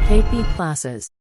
KP classes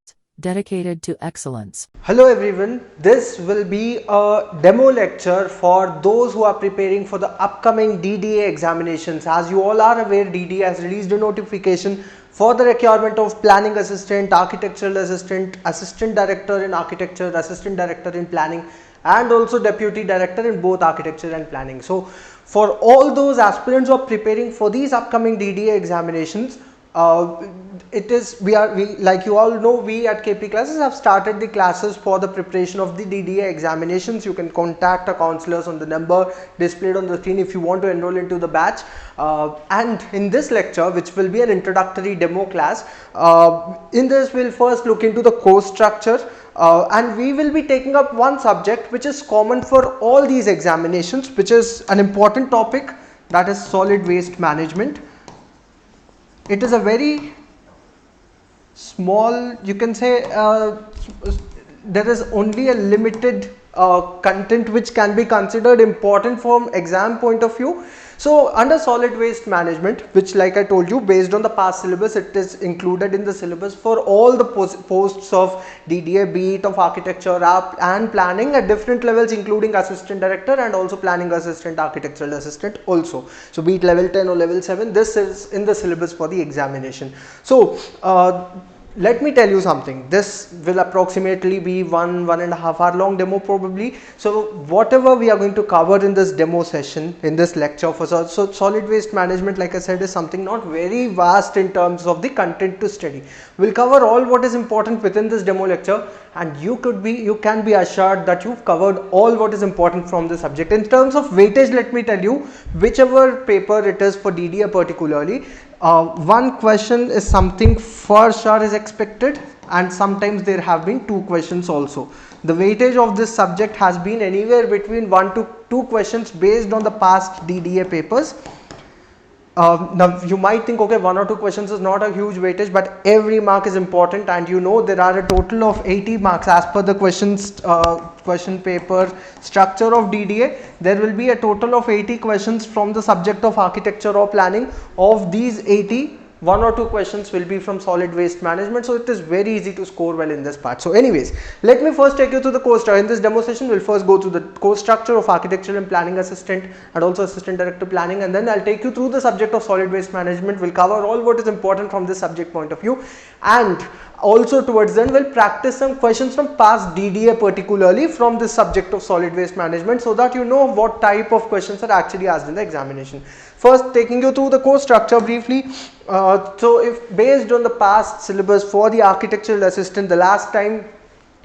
dedicated to excellence. Hello everyone, this will be a demo lecture for those who are preparing for the upcoming DDA examinations. As you all are aware, DDA has released a notification for the requirement of planning assistant, architectural assistant, assistant director in architecture, assistant director in planning, and also deputy director in both architecture and planning. So for all those aspirants who are preparing for these upcoming DDA examinations, like you all know, we at KP classes have started the classes for the preparation of the DDA examinations. You can contact our counselors on the number displayed on the screen if you want to enroll into the batch. And in this lecture, which will be an introductory demo class, in this we'll first look into the course structure, and we will be taking up one subject which is common for all these examinations, which is an important topic, that is solid waste management. It is a very small, you can say, there is only a limited content which can be considered important from exam point of view. So under solid waste management, which like I told you, based on the past syllabus, it is included in the syllabus for all the posts of DDA, be it of architecture and planning at different levels, including assistant director and also planning assistant, architectural assistant also. So be it level 10 or level 7, this is in the syllabus for the examination. So let me tell you something, this will approximately be 1.5 hour long demo probably. So whatever we are going to cover in this demo session, in this lecture for solid waste management, like I said, is something not very vast in terms of the content to study. We'll cover all what is important within this demo lecture, and you can be assured that you've covered all what is important from the subject. In terms of weightage, let me tell you, whichever paper it is for DDA particularly, one question is something for sure is expected, and sometimes there have been 2 questions also. The weightage of this subject has been anywhere between 1 to 2 questions based on the past DDA papers. Now you might think, okay, 1 or 2 questions is not a huge weightage, but every mark is important, and you know there are a total of 80 marks as per the question paper structure of DDA. There will be a total of 80 questions from the subject of architecture or planning. Of these 80, 1 or 2 questions will be from solid waste management, so it is very easy to score well in this part. So anyways, let me first take you through the course structure. In this demo session, we'll first go through the course structure of architectural and planning assistant and also assistant director planning, and then I'll take you through the subject of solid waste management. We'll cover all what is important from this subject point of view, and also towards then we'll practice some questions from past DDA, particularly from this subject of solid waste management, so that you know what type of questions are actually asked in the examination. First, taking you through the course structure briefly. So if based on the past syllabus for the architectural assistant, the last time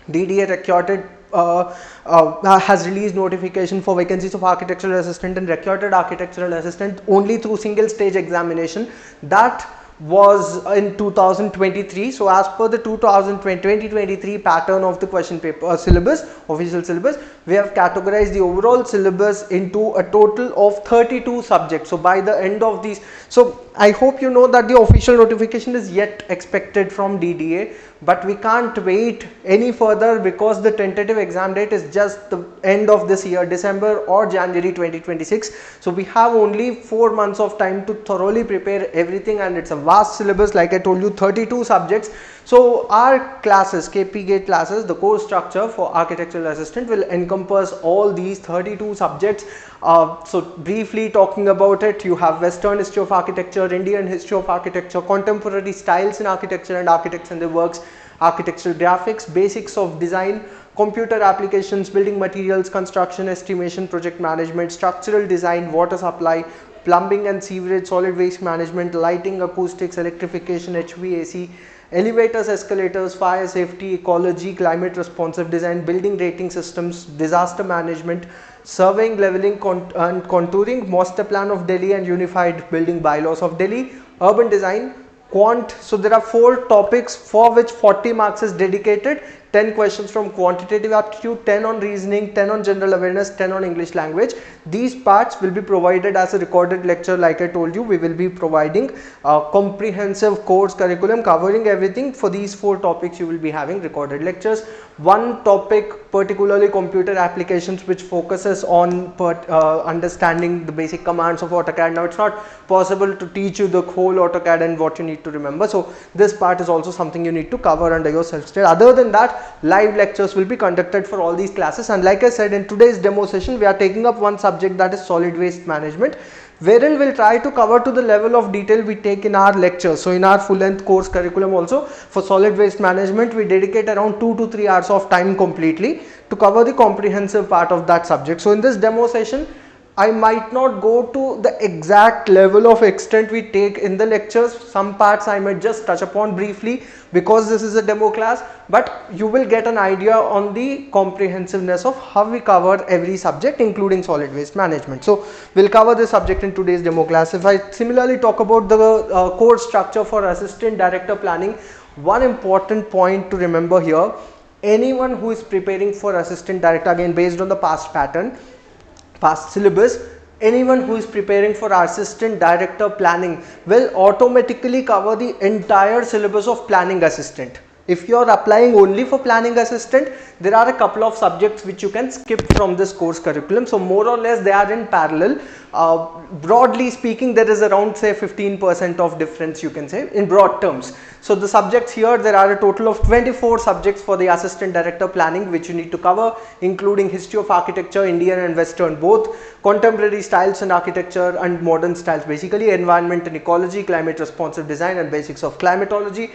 DDA recorded has released notification for vacancies of architectural assistant and recorded architectural assistant only through single stage examination. That was in 2023. So as per the 2023 pattern of the question paper syllabus, official syllabus, we have categorized the overall syllabus into a total of 32 subjects. So by the end of these, so I hope you know that the official notification is yet expected from DDA, but we can't wait any further because the tentative exam date is just the end of this year, December or January 2026. So we have only 4 months of time to thoroughly prepare everything, and it's a vast syllabus, like I told you, 32 subjects. So our classes, KP Gate classes, the course structure for architectural assistant will encompass all these 32 subjects. So briefly talking about it, you have Western history of architecture, Indian history of architecture, contemporary styles in architecture and architects and their works, architectural graphics, basics of design, computer applications, building materials, construction, estimation, project management, structural design, water supply, plumbing and sewerage, solid waste management, lighting, acoustics, electrification, HVAC, elevators, escalators, fire safety, ecology, climate responsive design, building rating systems, disaster management, surveying, leveling and contouring, master plan of Delhi and unified building bylaws of Delhi, urban design, quant. So there are 4 topics for which 40 marks is dedicated. 10 questions from quantitative aptitude, 10 on reasoning, 10 on general awareness, 10 on English language. These parts will be provided as a recorded lecture. Like I told you, we will be providing a comprehensive course curriculum covering everything. For these 4 topics, you will be having recorded lectures. One topic, particularly computer applications, which focuses on understanding the basic commands of AutoCAD. Now, it's not possible to teach you the whole AutoCAD and what you need to remember. So, this part is also something you need to cover under your self-study. Other than that, live lectures will be conducted for all these classes. And like I said, in today's demo session, we are taking up one subject, that is solid waste management, wherein we'll try to cover to the level of detail we take in our lectures. So in our full length course curriculum also, for solid waste management, we dedicate around 2 to 3 hours of time completely to cover the comprehensive part of that subject. So in this demo session, I might not go to the exact level of extent we take in the lectures. Some parts I might just touch upon briefly because this is a demo class, but you will get an idea on the comprehensiveness of how we cover every subject, including solid waste management. So we'll cover this subject in today's demo class. If I similarly talk about the course structure for assistant director planning, one important point to remember here: anyone who is preparing for assistant director, again based on the past pattern, past syllabus, anyone who is preparing for assistant director planning will automatically cover the entire syllabus of planning assistant. If you are applying only for planning assistant, there are a couple of subjects which you can skip from this course curriculum. So more or less they are in parallel. Broadly speaking, there is around say 15% of difference, you can say, in broad terms. So the subjects here, there are a total of 24 subjects for the assistant director planning which you need to cover, including history of architecture, Indian and Western both, contemporary styles and architecture and modern styles, basically environment and ecology, climate responsive design and basics of climatology,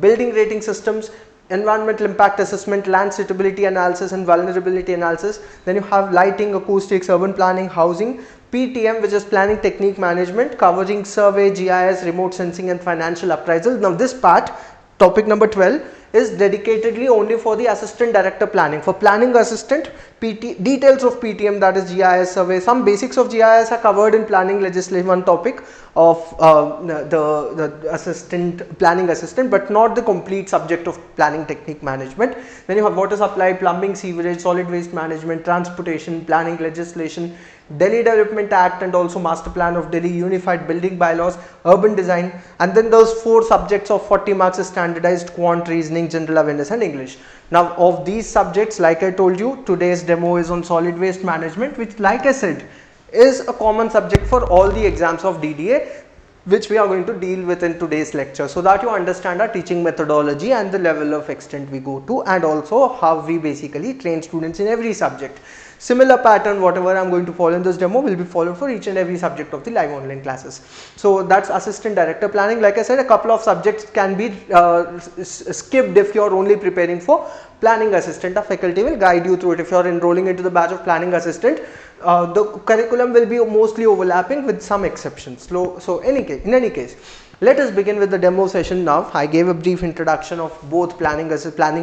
building rating systems, environmental impact assessment, land suitability analysis and vulnerability analysis. Then you have lighting, acoustics, urban planning, housing, PTM, which is planning technique management, covering survey, GIS, remote sensing and financial appraisal. Now this part, topic number 12, is dedicatedly only for the assistant director planning. For planning assistant, details of PTM, that is GIS survey, some basics of GIS are covered in planning legislation, one topic of the assistant planning assistant, but not the complete subject of planning technique management. Then you have water supply, plumbing, sewerage, solid waste management, transportation, planning legislation, Delhi Development Act and also Master Plan of Delhi, Unified Building Bylaws, Urban Design, and then those 4 subjects of 40 marks is standardized, quant, reasoning, general awareness and English. Now of these subjects, like I told you, today's demo is on solid waste management, which like I said is a common subject for all the exams of DDA, which we are going to deal with in today's lecture, so that you understand our teaching methodology and the level of extent we go to, and also how we basically train students in every subject. Similar pattern, whatever I am going to follow in this demo will be followed for each and every subject of the live online classes. So that's assistant director planning. Like I said, a couple of subjects can be skipped if you are only preparing for planning assistant. A faculty will guide you through it. If you are enrolling into the batch of planning assistant, the curriculum will be mostly overlapping with some exceptions. So in any case, let us begin with the demo session now. I gave a brief introduction of both planning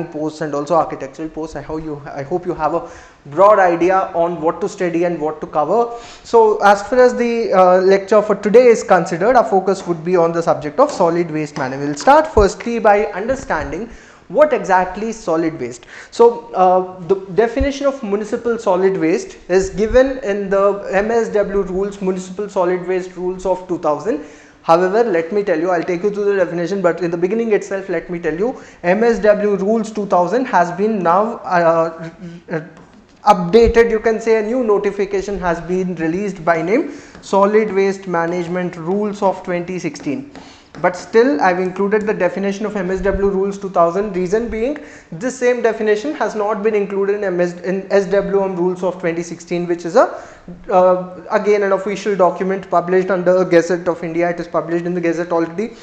posts and also architectural posts. I hope you have a broad idea on what to study and what to cover. So as far as the lecture for today is considered, our focus would be on the subject of solid waste management. We'll start firstly by understanding what exactly is solid waste. So the definition of municipal solid waste is given in the MSW rules, municipal solid waste rules of 2000. However, let me tell you, I'll take you through the definition, but in the beginning itself, let me tell you, MSW rules 2000 has been now updated. You can say a new notification has been released by name Solid Waste Management Rules of 2016. But still, I've included the definition of MSW rules 2000. Reason being, this same definition has not been included in SWM rules of 2016, which is again an official document published under Gazette of India. It is published in the Gazette already.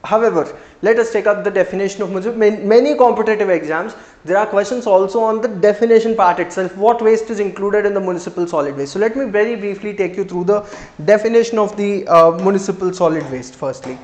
However, let us take up the definition of municipal. Many competitive exams, there are questions also on the definition part itself. What waste is included in the municipal solid waste? So let me very briefly take you through the definition of the municipal solid waste. Firstly,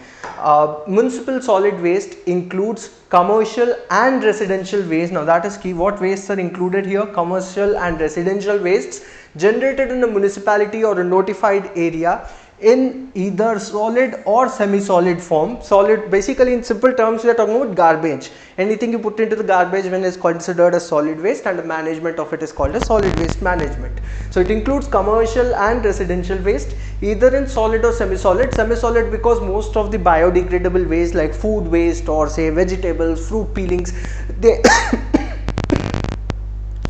municipal solid waste includes commercial and residential waste. Now that is key. What wastes are included here? Commercial and residential wastes generated in a municipality or a notified area, in either solid or semi-solid form. Solid, basically in simple terms, we are talking about garbage. Anything you put into the garbage bin is considered as solid waste, and the management of it is called as solid waste management. So it includes commercial and residential waste, either in solid or semi-solid. Semi-solid because most of the biodegradable waste like food waste or say vegetables, fruit peelings, they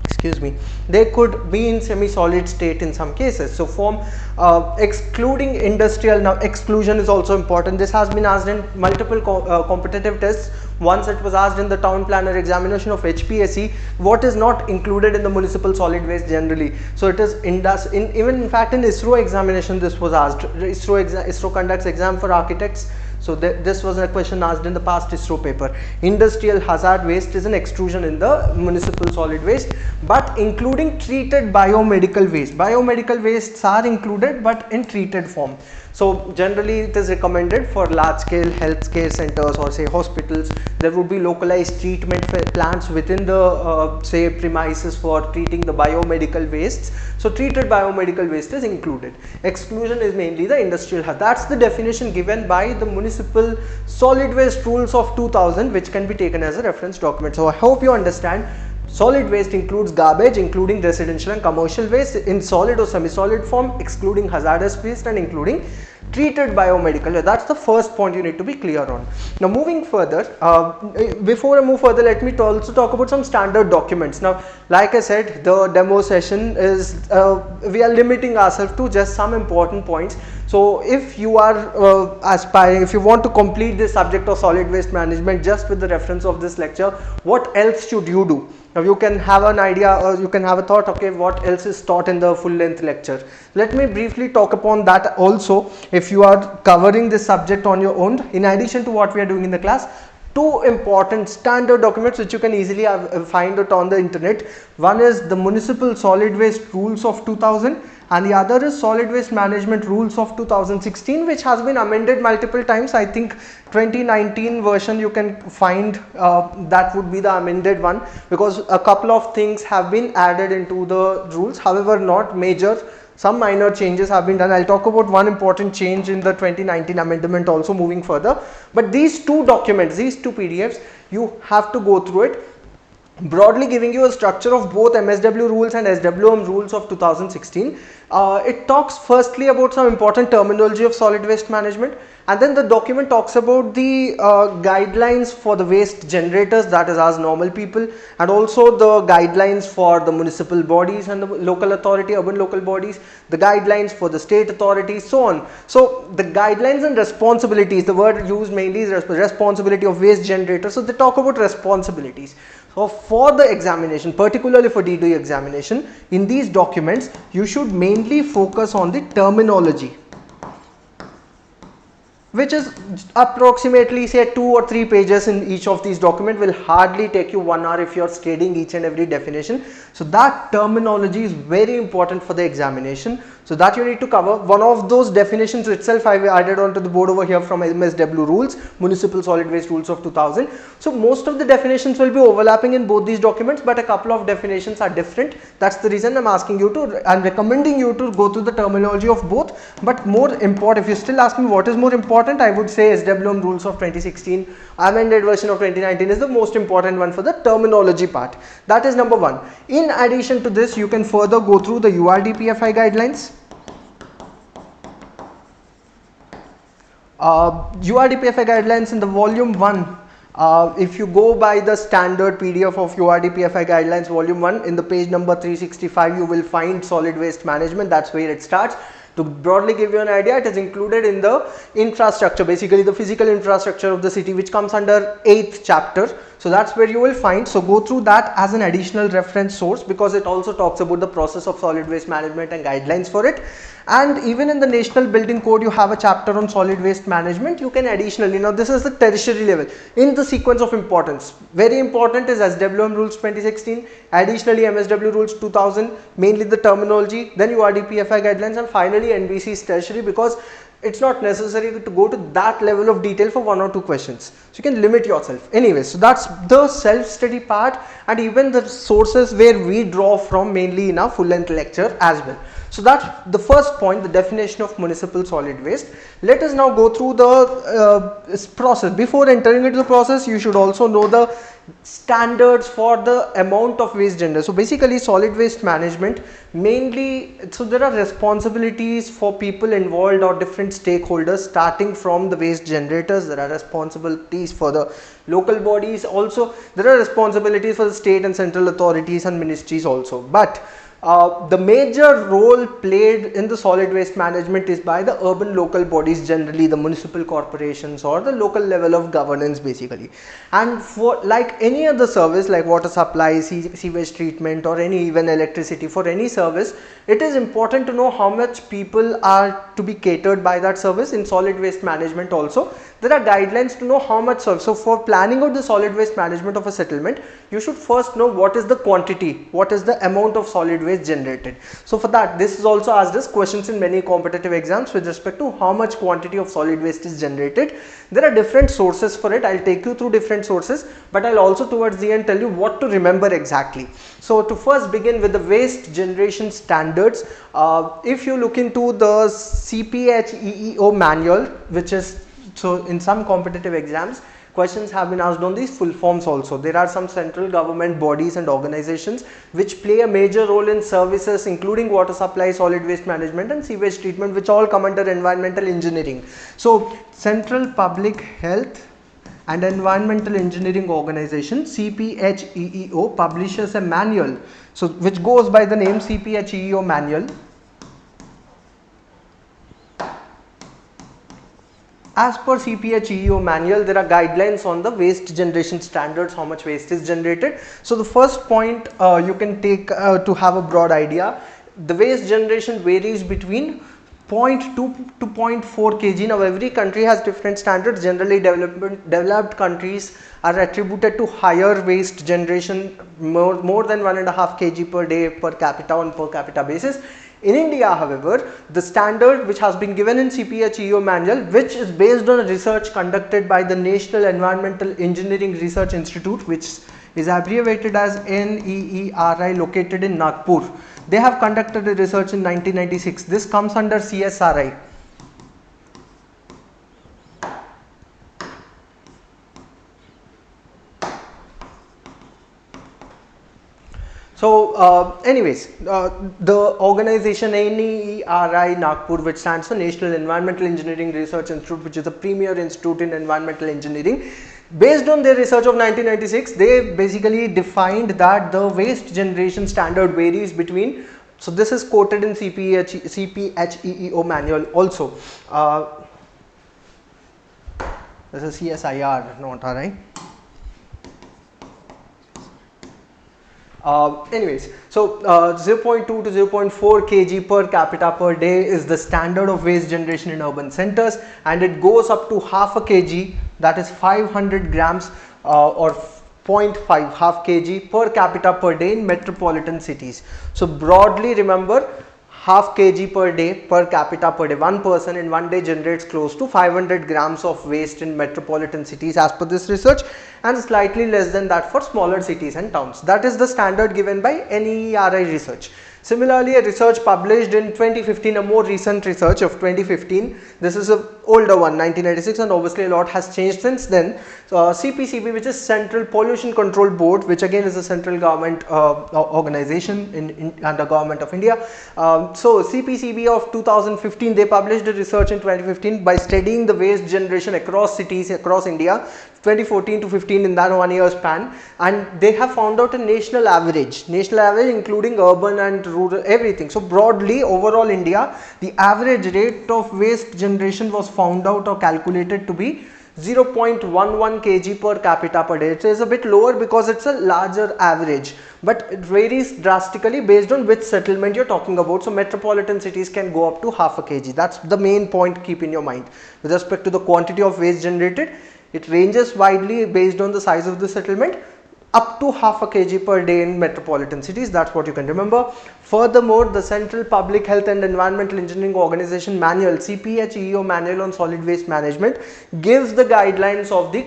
excuse me, they could be in semi-solid state in some cases. So form excluding industrial. Now exclusion is also important. This has been asked in multiple competitive tests. Once it was asked in the town planner examination of HPSC, what is not included in the municipal solid waste generally. So it is even in fact in ISRO examination this was asked. ISRO conducts exam for architects. So this was a question asked in the past ISRO paper. Industrial hazard waste is an extrusion in the municipal solid waste, but including treated biomedical waste. Biomedical wastes are included but in treated form. So generally it is recommended for large scale healthcare centers or say hospitals. There would be localized treatment plants within the say premises for treating the biomedical wastes. So treated biomedical waste is included. Exclusion is mainly the industrial hazard. That's the definition given by the municipal solid waste rules of 2000, which can be taken as a reference document. So I hope you understand. Solid waste includes garbage, including residential and commercial waste in solid or semi-solid form, excluding hazardous waste and including treated biomedical waste. That's the first point you need to be clear on. Now moving further, before I move further, let me also talk about some standard documents. Now like I said, the demo session is, we are limiting ourselves to just some important points. So if you are aspiring, if you want to complete this subject of solid waste management just with the reference of this lecture, what else should you do? Now you can have an idea or you can have a thought, okay, what else is taught in the full length lecture. Let me briefly talk upon that also. If you are covering this subject on your own, in addition to what we are doing in the class, two important standard documents which you can easily find it on the internet. One is the Municipal Solid Waste Rules of 2000 and the other is Solid Waste Management Rules of 2016, which has been amended multiple times. I think 2019 version you can find, that would be the amended one, because a couple of things have been added into the rules, however not major. Some minor changes have been done. I'll talk about one important change in the 2019 amendment also moving further. But these two documents, these two PDFs, you have to go through it, broadly giving you a structure of both MSW rules and SWM rules of 2016. It talks firstly about some important terminology of solid waste management, and then the document talks about the guidelines for the waste generators, that is us normal people, and also the guidelines for the municipal bodies and the local authority, urban local bodies, the guidelines for the state authorities, so on. So the guidelines and responsibilities, the word used mainly is responsibility of waste generators. So they talk about responsibilities. So for the examination, particularly for DDA examination, in these documents you should mainly focus on the terminology, which is approximately say 2 or 3 pages in each of these documents. Will hardly take you 1 hour if you are studying each and every definition. So that terminology is very important for the examination. So that you need to cover. One of those definitions itself I added onto the board over here from MSW rules, Municipal Solid Waste Rules of 2000. So most of the definitions will be overlapping in both these documents, but a couple of definitions are different. That's the reason I'm asking you to, I'm recommending you to go through the terminology of both. But more important, if you still ask me what is more important, I would say SWM rules of 2016, amended version of 2019 is the most important one for the terminology part. That is number one. In addition to this, you can further go through the URDPFI guidelines. URDPFI guidelines in the volume 1. If you go by the standard PDF of URDPFI guidelines volume 1, in the page number 365 you will find solid waste management. That's where it starts. To broadly give you an idea, it is included in the infrastructure, basically the physical infrastructure of the city, which comes under 8th chapter. So that's where you will find. So go through that as an additional reference source, because it also talks about the process of solid waste management and guidelines for it. And even in the National Building Code, you have a chapter on solid waste management. You can additionally, now this is the tertiary level in the sequence of importance. Very important is SWM rules 2016, additionally MSW rules 2000, mainly the terminology, then URDPFI guidelines, and finally NBC's tertiary, because it's not necessary to go to that level of detail for 1 or 2 questions. So you can limit yourself. Anyway, so that's the self-study part, and even the sources where we draw from mainly in our full length lecture as well. So that's the first point, the definition of municipal solid waste. Let us now go through the process. Before entering into the process, you should also know the standards for the amount of waste generated. So basically solid waste management mainly, so there are responsibilities for people involved or different stakeholders, starting from the waste generators. There are responsibilities for the local bodies, also there are responsibilities for the state and central authorities and ministries also. But the major role played in the solid waste management is by the urban local bodies, generally the municipal corporations or the local level of governance basically. And for like any other service like water supply, sewage treatment or any even electricity, for any service it is important to know how much people are to be catered by that service. In solid waste management also there are guidelines to know how much service. So for planning out the solid waste management of a settlement, you should first know what is the quantity, what is the amount of solid waste generated. So for that, this is also asked as questions in many competitive exams with respect to how much quantity of solid waste is generated. There are different sources for it. I'll take you through different sources, but I'll also towards the end tell you what to remember exactly. So to first begin with the waste generation standards, if you look into the CPHEEO manual, which is, so in some competitive exams questions have been asked on these full forms also. There are some central government bodies and organizations which play a major role in services including water supply, solid waste management and sewage treatment, which all come under environmental engineering. So Central Public Health and Environmental Engineering Organization, CPHEEO, publishes a manual, so which goes by the name CPHEEO manual. As per CPHEEO manual, there are guidelines on the waste generation standards, how much waste is generated. So the first point you can take to have a broad idea, the waste generation varies between 0.2 to 0.4 kg. Now every country has different standards. Generally developed countries are attributed to higher waste generation, more than 1.5 kg per day per capita on per capita basis. In India, however, the standard which has been given in CPHEO manual, which is based on a research conducted by the National Environmental Engineering Research Institute, which is abbreviated as NEERI, located in Nagpur. They have conducted a research in 1996. This comes under CSRI. So anyways, the organization NEERI Nagpur, which stands for National Environmental Engineering Research Institute, which is a premier institute in environmental engineering, based on their research of 1996, they basically defined that the waste generation standard varies between, so this is quoted in CPHEEO manual also. This is CSIR, not RI. Anyways, so 0.2 to 0.4 kg per capita per day is the standard of waste generation in urban centers, and it goes up to half a kg, that is 500 grams or 0.5 half kg per capita per day in metropolitan cities. So broadly remember, half kg per day per capita per day. One person in one day generates close to 500 grams of waste in metropolitan cities as per this research, and slightly less than that for smaller cities and towns. That is the standard given by NEERI research. Similarly, a research published in 2015, a more recent research of 2015, this is an older one, 1996, and obviously a lot has changed since then. CPCB, which is Central Pollution Control Board, which again is a central government organization under Government of India. So CPCB of 2015, they published a research in 2015 by studying the waste generation across cities across India, 2014 to 15, in that 1 year span, and they have found out a national average including urban and rural, everything. So broadly overall India, the average rate of waste generation was found out or calculated to be 0.11 kg per capita per day. It is a bit lower because it's a larger average, but it varies drastically based on which settlement you're talking about. So metropolitan cities can go up to half a kg. That's the main point, keep in your mind. With respect to the quantity of waste generated, it ranges widely based on the size of the settlement, up to half a kg per day in metropolitan cities. That's what you can remember. Furthermore, the Central Public Health and Environmental Engineering Organization manual, CPHEEO manual on solid waste management, gives the guidelines of the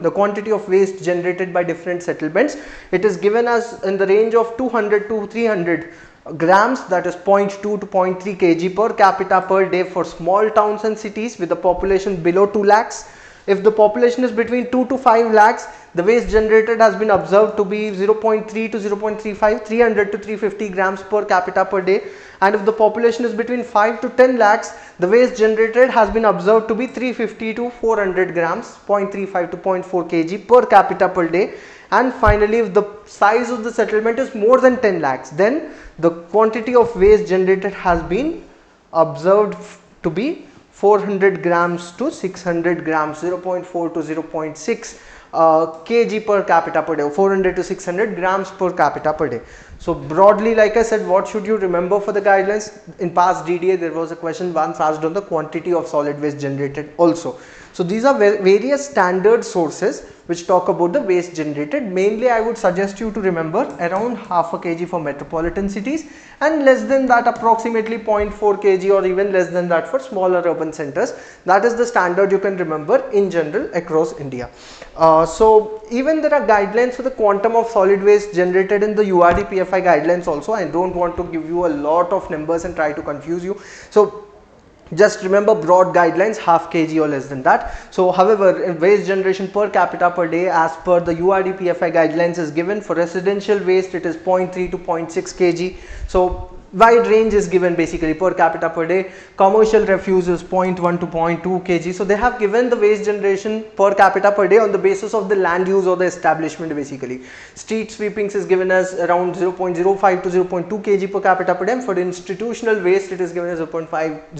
the quantity of waste generated by different settlements. It is given as in the range of 200 to 300 grams, that is 0.2 to 0.3 kg per capita per day for small towns and cities with a population below 2 lakhs. If the population is between 2 to 5 lakhs, the waste generated has been observed to be 0.3 to 0.35, 300 to 350 grams per capita per day. And if the population is between 5 to 10 lakhs, the waste generated has been observed to be 350 to 400 grams, 0.35 to 0.4 kg per capita per day. And finally, if the size of the settlement is more than 10 lakhs, then the quantity of waste generated has been observed to be 400 grams to 600 grams, 0.4 to 0.6 kg per capita per day, 400 to 600 grams per capita per day. So broadly, like I said, what should you remember for the guidelines? In past DDA, there was a question once asked on the quantity of solid waste generated also. So these are various standard sources which talk about the waste generated. Mainly I would suggest you to remember around half a kg for metropolitan cities and less than that approximately 0.4 kg or even less than that for smaller urban centers. That is the standard you can remember in general across India. So even there are guidelines for the quantum of solid waste generated in the URD PFI guidelines also. I don't want to give you a lot of numbers and try to confuse you. So just remember broad guidelines, half kg or less than that. So however, waste generation per capita per day as per the URD PFI guidelines is given. For residential waste it is 0.3 to 0.6 kg. So wide range is given basically per capita per day. Commercial refuse is 0.1 to 0.2 kg. So they have given the waste generation per capita per day on the basis of the land use or the establishment basically. Street sweepings is given as around 0.05 to 0.2 kg per capita per day. And for the institutional waste it is given as 0.05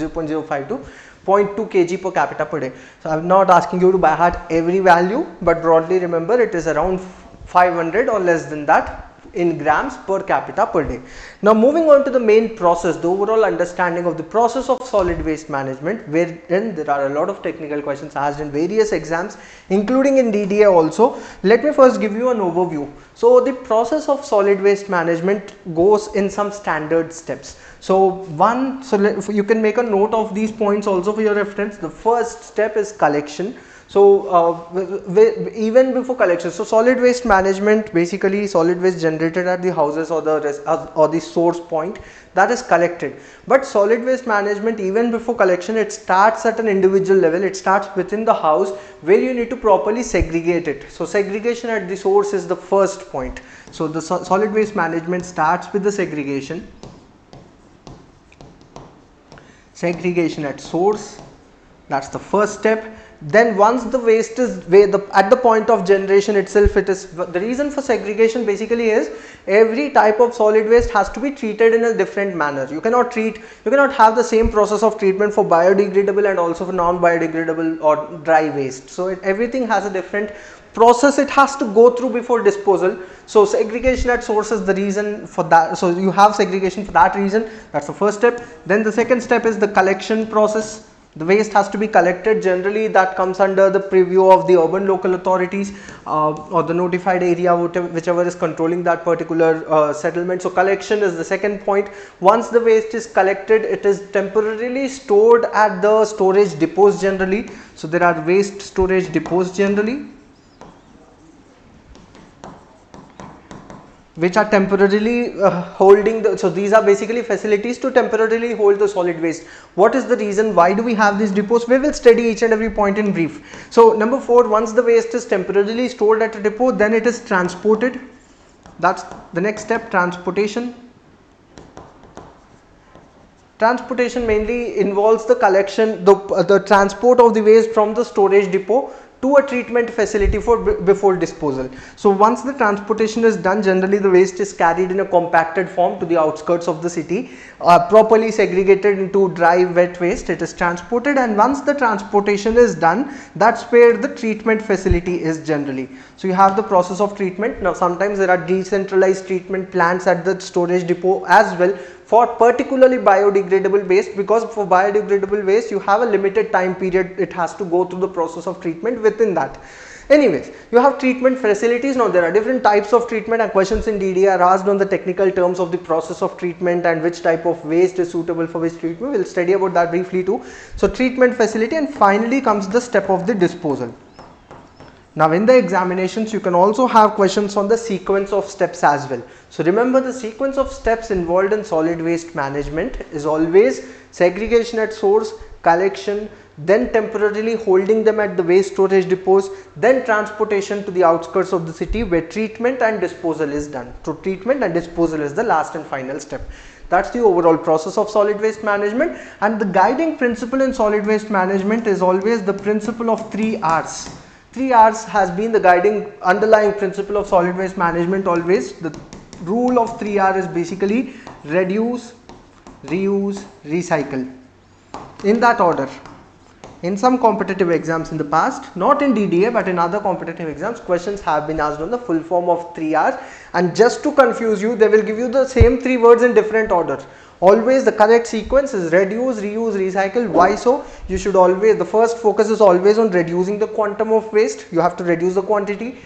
to 0.2 kg per capita per day. So I am not asking you to by heart every value, but broadly remember it is around 500 or less than that in grams per capita per day. Now moving on to the main process, the overall understanding of the process of solid waste management, wherein there are a lot of technical questions asked in various exams including in DDA also. Let me first give you an overview. So the process of solid waste management goes in some standard steps. So you can make a note of these points also for your reference. The first step is collection. So even before collection, so solid waste management, basically solid waste generated at the houses or the source point, that is collected. But solid waste management, even before collection, it starts at an individual level. It starts within the house where you need to properly segregate it. So segregation at the source is the first point. So the solid waste management starts with the segregation. Segregation at source, that's the first step. Then once the waste is at the point of generation itself, it is the reason for segregation basically is every type of solid waste has to be treated in a different manner. You cannot have the same process of treatment for biodegradable and also for non-biodegradable or dry waste. So everything has a different process it has to go through before disposal. So segregation at source is the reason for that. So you have segregation for that reason. That's the first step. Then the second step is the collection process. The waste has to be collected. Generally that comes under the purview of the urban local authorities or the notified area, whichever is controlling that particular settlement. So collection is the second point. Once the waste is collected, it is temporarily stored at the storage depots generally. So there are waste storage depots generally, which are temporarily holding so these are basically facilities to temporarily hold the solid waste. What is the reason? Why do we have these depots? We will study each and every point in brief. So number 4, once the waste is temporarily stored at a depot, then it is transported. That's the next step, transportation. Transportation mainly involves the collection, the transport of the waste from the storage depot to a treatment facility before disposal. So once the transportation is done, generally the waste is carried in a compacted form to the outskirts of the city, properly segregated into dry, wet waste. It is transported, and once the transportation is done, that's where the treatment facility is generally. So you have the process of treatment. Now sometimes there are decentralized treatment plants at the storage depot as well for particularly biodegradable waste, because for biodegradable waste you have a limited time period it has to go through the process of treatment within that. Anyways, you have treatment facilities. Now there are different types of treatment, and questions in DDA are asked on the technical terms of the process of treatment and which type of waste is suitable for which treatment. We will study about that briefly too. So treatment facility, and finally comes the step of the disposal. Now in the examinations you can also have questions on the sequence of steps as well. So remember, the sequence of steps involved in solid waste management is always segregation at source, collection, then temporarily holding them at the waste storage depots, then transportation to the outskirts of the city where treatment and disposal is done. So treatment and disposal is the last and final step. That's the overall process of solid waste management, and the guiding principle in solid waste management is always the principle of 3 R's. 3 R's has been the guiding underlying principle of solid waste management always. The rule of 3R is basically reduce, reuse, recycle, in that order. In some competitive exams in the past, not in DDA but in other competitive exams, questions have been asked on the full form of 3R, and just to confuse you, they will give you the same 3 words in different order. Always the correct sequence is reduce, reuse, recycle. Why so? You should always, the first focus is always on reducing the quantum of waste. You have to reduce the quantity,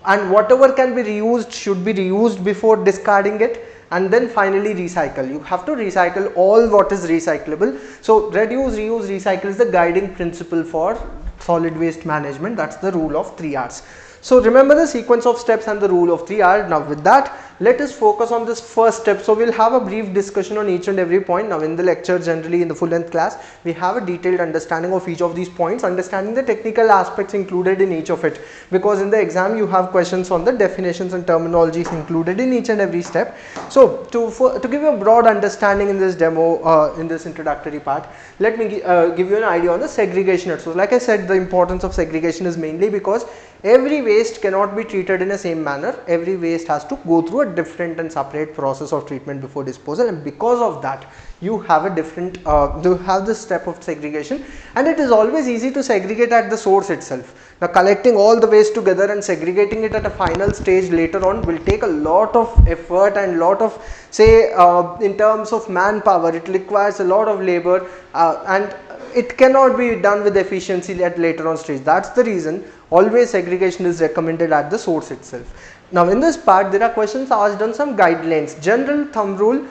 and whatever can be reused should be reused before discarding it. And then finally recycle. You have to recycle all what is recyclable. So reduce, reuse, recycle is the guiding principle for solid waste management. That's the rule of 3 R's. So remember the sequence of steps and the rule of 3 R's. Now with that, let us focus on this first step. So we'll have a brief discussion on each and every point. Now in the lecture, generally in the full length class, we have a detailed understanding of each of these points, understanding the technical aspects included in each of it, because in the exam you have questions on the definitions and terminologies included in each and every step. So to give you a broad understanding in this demo, in this introductory part, let me give you an idea on the segregation. So like I said, the importance of segregation is mainly because every waste cannot be treated in the same manner. Every waste has to go through a different and separate process of treatment before disposal, and because of that you have a different you have this step of segregation, and it is always easy to segregate at the source itself. Now collecting all the waste together and segregating it at a final stage later on will take a lot of effort and lot of, say, in terms of manpower, it requires a lot of labor, and it cannot be done with efficiency at later on stage. That's the reason always segregation is recommended at the source itself. Now in this part there are questions asked on some guidelines, general thumb rule.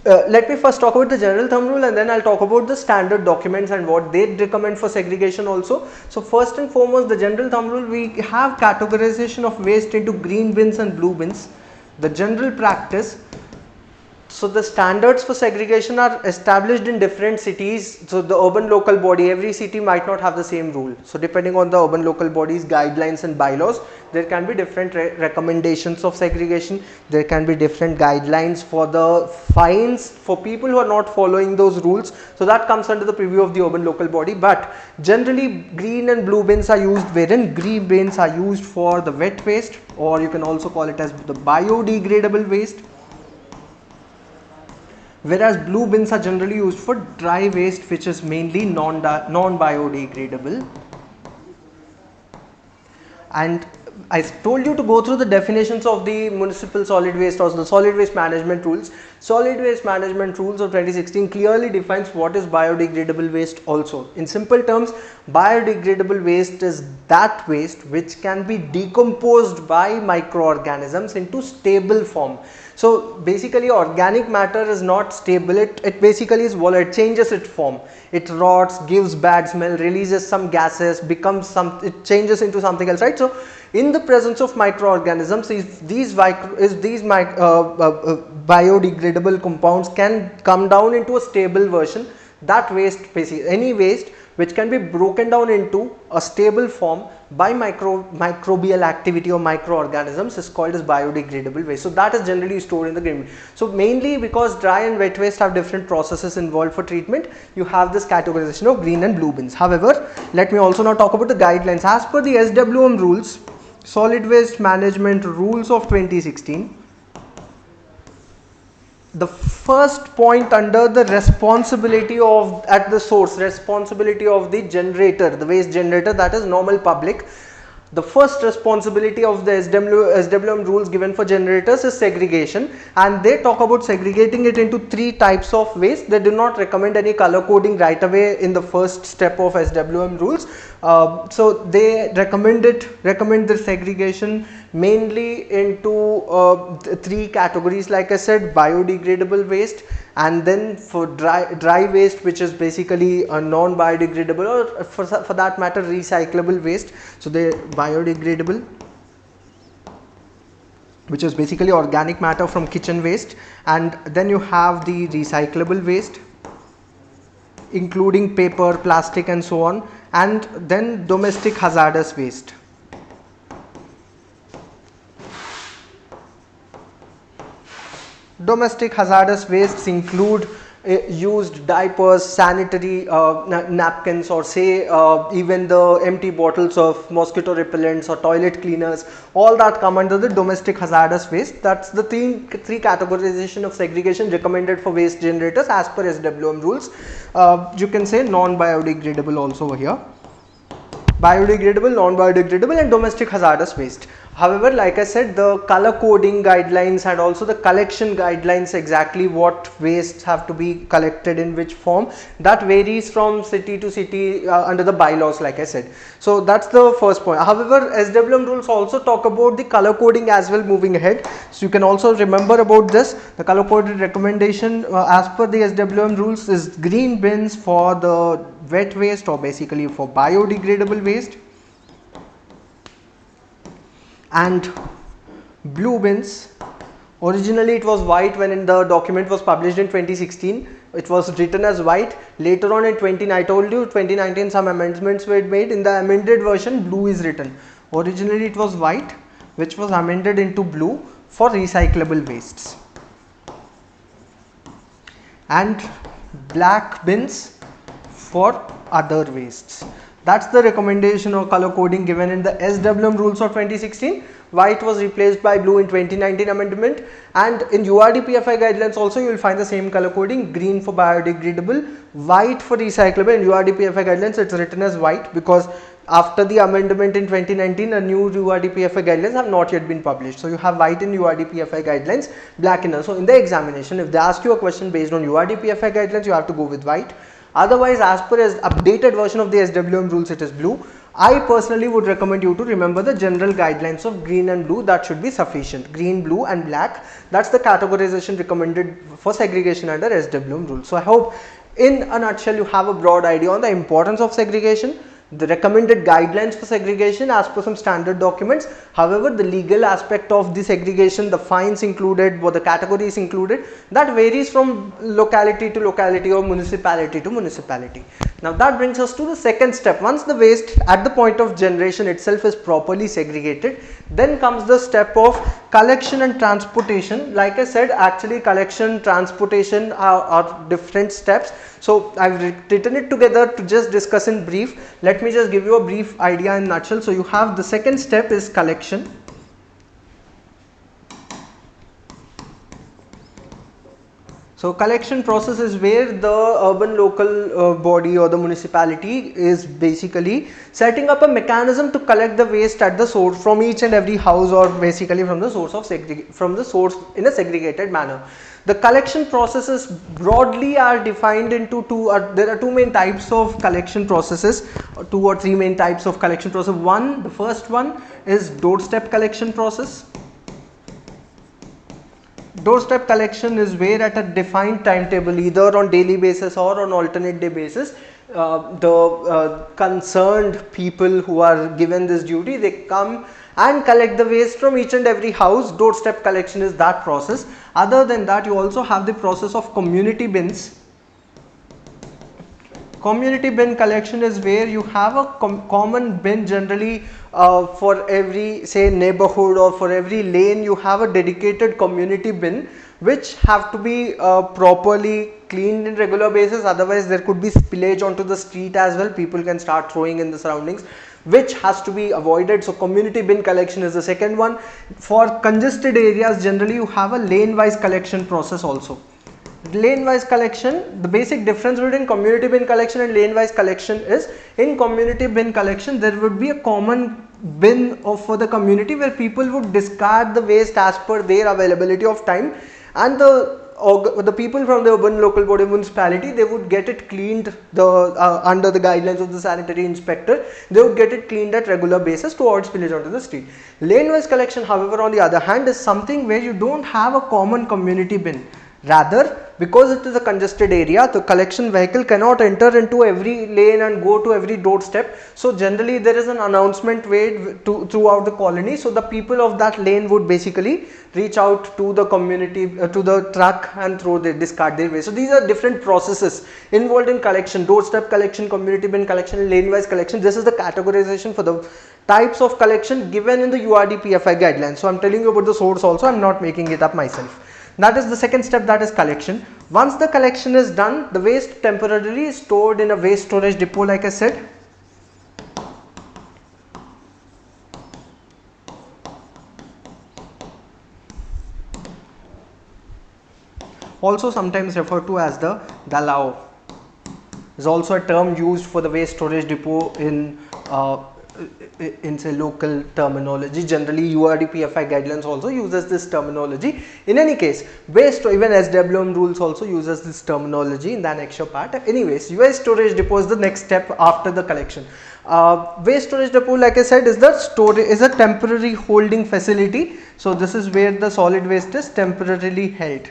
Let me first talk about the general thumb rule, and then I'll talk about the standard documents and what they recommend for segregation also. So first and foremost, the general thumb rule, we have categorization of waste into green bins and blue bins. The general practice, so the standards for segregation are established in different cities. So the urban local body, every city might not have the same rule. So depending on the urban local body's guidelines and bylaws, there can be different recommendations of segregation. There can be different guidelines for the fines for people who are not following those rules. So that comes under the preview of the urban local body. But generally green and blue bins are used, wherein green bins are used for the wet waste, or you can also call it as the biodegradable waste, whereas blue bins are generally used for dry waste, which is mainly non-biodegradable. And I told you to go through the definitions of the municipal solid waste or the solid waste management rules. Solid waste management rules of 2016 clearly defines what is biodegradable waste also. In simple terms, biodegradable waste is that waste which can be decomposed by microorganisms into stable form. So basically organic matter is not stable, it basically is volatile, it changes its form, it rots, gives bad smell, releases some gases, it changes into something else, right? So in the presence of microorganisms, these biodegradable compounds can come down into a stable version. That waste, basically any waste which can be broken down into a stable form by microbial activity or microorganisms, is called as biodegradable waste. So that is generally stored in the green bin. So mainly because dry and wet waste have different processes involved for treatment, you have this categorization of green and blue bins. However, let me also now talk about the guidelines. As per the SWM rules, solid waste management rules of 2016, the first point under the responsibility of at the source, responsibility of the generator, the waste generator, that is normal public. The first responsibility of the SWM rules given for generators is segregation, and they talk about segregating it into 3 types of waste. They do not recommend any color coding right away in the first step of SWM rules, So they recommend the segregation mainly into three categories, like I said: biodegradable waste, and then for dry waste, which is basically a non-biodegradable, or for that matter recyclable waste. So they biodegradable, which is basically organic matter from kitchen waste, and then you have the recyclable waste, including paper, plastic and so on, and then domestic hazardous waste. Domestic hazardous wastes include used diapers, sanitary napkins, or say even the empty bottles of mosquito repellents or toilet cleaners. All that come under the domestic hazardous waste. That's the three categorization of segregation recommended for waste generators as per SWM rules. You can say non-biodegradable also over here. Biodegradable, non-biodegradable and domestic hazardous waste. However, like I said, the color coding guidelines and also the collection guidelines, exactly what wastes have to be collected in which form, that varies from city to city under the bylaws, like I said. So that's the first point. However, SWM rules also talk about the color coding as well moving ahead. So you can also remember about this. The color coded recommendation as per the SWM rules is green bins for the wet waste, or basically for biodegradable waste, and blue bins. Originally it was white. When the document was published in 2016, it was written as white. Later on in 2019 some amendments were made. In the amended version, blue is written. Originally it was white, which was amended into blue for recyclable wastes, and black bins for other wastes. That's the recommendation or color coding given in the SWM rules of 2016. White was replaced by blue in 2019 amendment, and in URDPFI guidelines also you will find the same color coding: green for biodegradable, white for recyclable. In URDPFI guidelines it's written as white because after the amendment in 2019 a new URDPFI guidelines have not yet been published. So you have white in URDPFI guidelines, black in. So in the examination, if they ask you a question based on URDPFI guidelines, you have to go with white. Otherwise, as per as updated version of the SWM rules, it is blue. I personally would recommend you to remember the general guidelines of green and blue. That should be sufficient. Green, blue and black, that's the categorization recommended for segregation under SWM rules. So I hope in a nutshell you have a broad idea on the importance of segregation, the recommended guidelines for segregation as per some standard documents. However, the legal aspect of the segregation, the fines included, what the categories included, that varies from locality to locality or municipality to municipality. Now that brings us to the second step. Once the waste at the point of generation itself is properly segregated, then comes the step of collection and transportation. Like I said, actually collection, transportation are different steps. So I've written it together to just discuss in brief. Let me just give you a brief idea in nutshell. So you have the second step is collection. So collection process is where the urban local body or the municipality is basically setting up a mechanism to collect the waste at the source from each and every house, or basically from the source in a segregated manner. The collection processes broadly are defined into there are two main types of collection processes, two or three main types of collection process. The first one is doorstep collection process. Doorstep collection is where at a defined timetable, either on daily basis or on alternate day basis, the concerned people who are given this duty, they come and collect the waste from each and every house. Doorstep collection is that process. Other than that, you also have the process of community bins. Community bin collection is where you have a common bin, generally for every say neighborhood or for every lane you have a dedicated community bin, which have to be properly cleaned in regular basis. Otherwise there could be spillage onto the street as well. People can start throwing in the surroundings, which has to be avoided. So community bin collection is the second one. For congested areas, generally you have a lane wise collection process also. Lane wise collection, the basic difference between community bin collection and lane wise collection is, in community bin collection there would be a common bin for the community where people would discard the waste as per their availability of time, and the the people from the urban local body municipality, they would get it cleaned under the guidelines of the sanitary inspector. They would get it cleaned at regular basis towards spillage onto the street. Lane wise collection, however, on the other hand, is something where you don't have a common community bin. Rather, because it is a congested area, the collection vehicle cannot enter into every lane and go to every doorstep. So generally there is an announcement made throughout the colony. So the people of that lane would basically reach out to the community, to the truck, and discard their waste. So these are different processes involved in collection: doorstep collection, community bin collection, lane wise collection. This is the categorization for the types of collection given in the URDPFI guidelines. So I'm telling you about the source also, I'm not making it up myself. That is the second step, that is collection. Once the collection is done, the waste temporarily is stored in a waste storage depot, like I said. Also sometimes referred to as the dalao. Is also a term used for the waste storage depot in say local terminology. Generally URDPFI guidelines also uses this terminology. In any case, waste, even SWM rules also uses this terminology in the annexure part. Anyways, waste storage depot is the next step after the collection. Waste storage depot, like I said, is a temporary holding facility. So this is where the solid waste is temporarily held.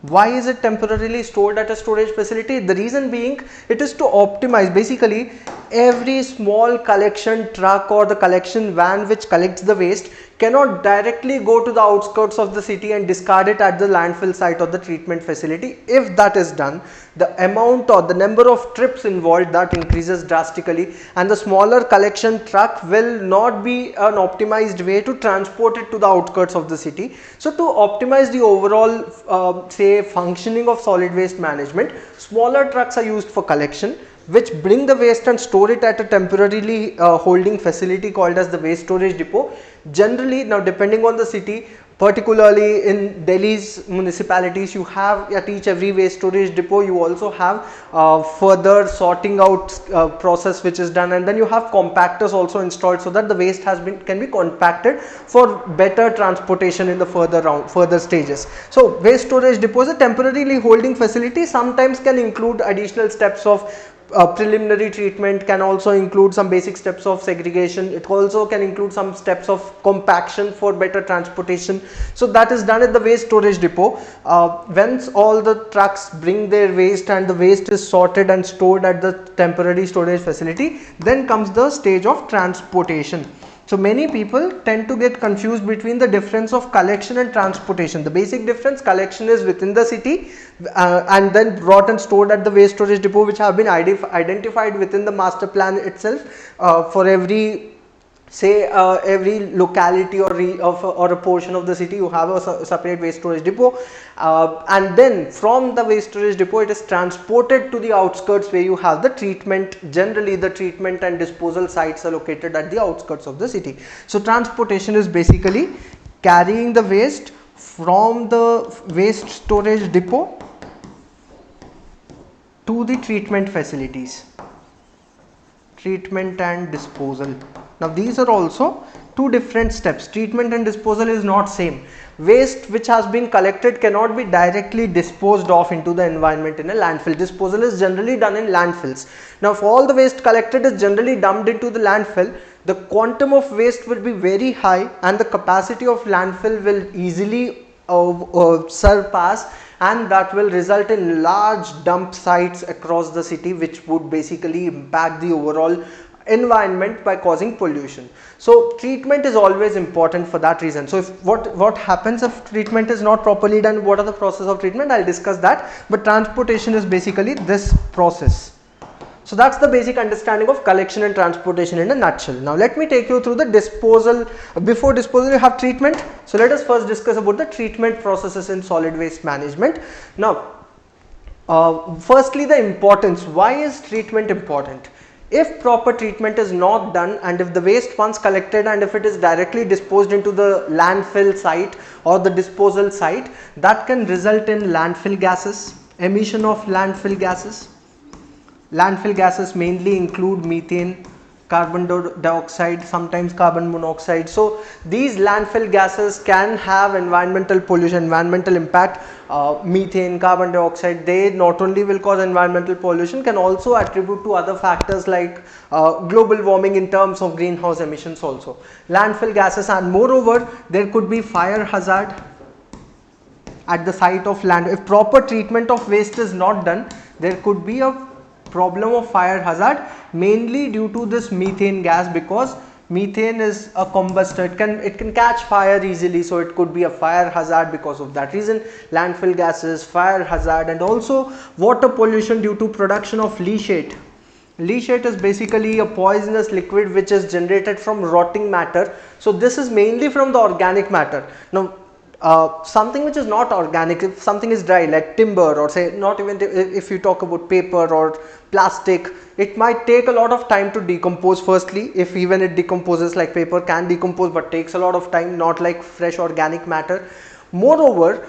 Why is it temporarily stored at a storage facility? The reason being, it is to optimize. Basically, every small collection truck or the collection van which collects the waste cannot directly go to the outskirts of the city and discard it at the landfill site or the treatment facility. If that is done, the amount or the number of trips involved, that increases drastically, and the smaller collection truck will not be an optimized way to transport it to the outskirts of the city. So to optimize the overall say functioning of solid waste management, smaller trucks are used for collection, which bring the waste and store it at a temporarily holding facility called as the waste storage depot. Generally, now depending on the city, particularly in Delhi's municipalities, you have at every waste storage depot, you also have further sorting out process which is done, and then you have compactors also installed so that the waste can be compacted for better transportation in the further stages. So waste storage depot is a temporarily holding facility, sometimes can include additional steps of preliminary treatment, can also include some basic steps of segregation. It also can include some steps of compaction for better transportation. So that is done at the waste storage depot. Once all the trucks bring their waste and the waste is sorted and stored at the temporary storage facility, then comes the stage of transportation. So many people tend to get confused between the difference of collection and transportation. The basic difference: collection is within the city and then brought and stored at the waste storage depot, which have been identified within the master plan itself. For every every locality or a portion of the city, you have a separate waste storage depot, and then from the waste storage depot it is transported to the outskirts where you have the treatment. Generally the treatment and disposal sites are located at the outskirts of the city. So transportation is basically carrying the waste from the waste storage depot to the treatment facilities. Treatment and disposal. Now these are also two different steps. Treatment and disposal is not same. Waste which has been collected cannot be directly disposed of into the environment in a landfill. Disposal is generally done in landfills. Now if all the waste collected is generally dumped into the landfill, the quantum of waste will be very high and the capacity of landfill will easily surpass, and that will result in large dump sites across the city, which would basically impact the overall environment by causing pollution. So treatment is always important for that reason. So if what happens if treatment is not properly done, what are the process of treatment, I'll discuss that, but transportation is basically this process. So that's the basic understanding of collection and transportation in a nutshell. Now let me take you through the disposal. Before disposal you have treatment. So let us first discuss about the treatment processes in solid waste management. Now firstly, the importance. Why is treatment important? If proper treatment is not done, and if the waste once collected and if it is directly disposed into the landfill site or the disposal site, that can result in landfill gases, emission of landfill gases. Landfill gases mainly include methane, carbon dioxide, sometimes carbon monoxide. So these landfill gases can have environmental pollution, environmental impact. Methane, carbon dioxide, they not only will cause environmental pollution, can also attribute to other factors like global warming in terms of greenhouse emissions also. Landfill gases, and moreover there could be fire hazard at the site of land. If proper treatment of waste is not done, there could be a problem of fire hazard, mainly due to this methane gas, because methane is a combustor, it can catch fire easily, so it could be a fire hazard because of that reason. Landfill gases, fire hazard, and also water pollution due to production of leachate. Leachate is basically a poisonous liquid which is generated from rotting matter. So this is mainly from the organic matter. Now something which is not organic, if something is dry like timber, or say not even if you talk about paper or plastic, it might take a lot of time to decompose. Firstly, if even it decomposes, like paper can decompose but takes a lot of time, not like fresh organic matter. Moreover,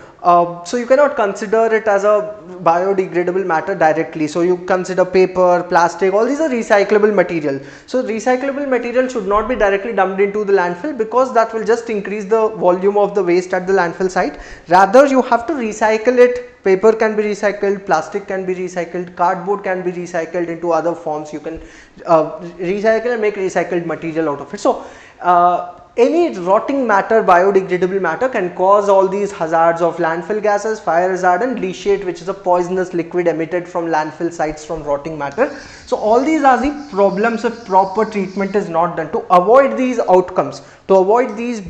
so you cannot consider it as a biodegradable matter directly. So you consider paper, plastic, all these are recyclable material. So recyclable material should not be directly dumped into the landfill, because that will just increase the volume of the waste at the landfill site. Rather, you have to recycle it. Paper can be recycled, plastic can be recycled, cardboard can be recycled into other forms. You can recycle and make recycled material out of it. So any rotting matter, biodegradable matter, can cause all these hazards of landfill gases, fire hazard, and leachate, which is a poisonous liquid emitted from landfill sites from rotting matter. So all these are the problems if proper treatment is not done. To avoid these outcomes, to avoid these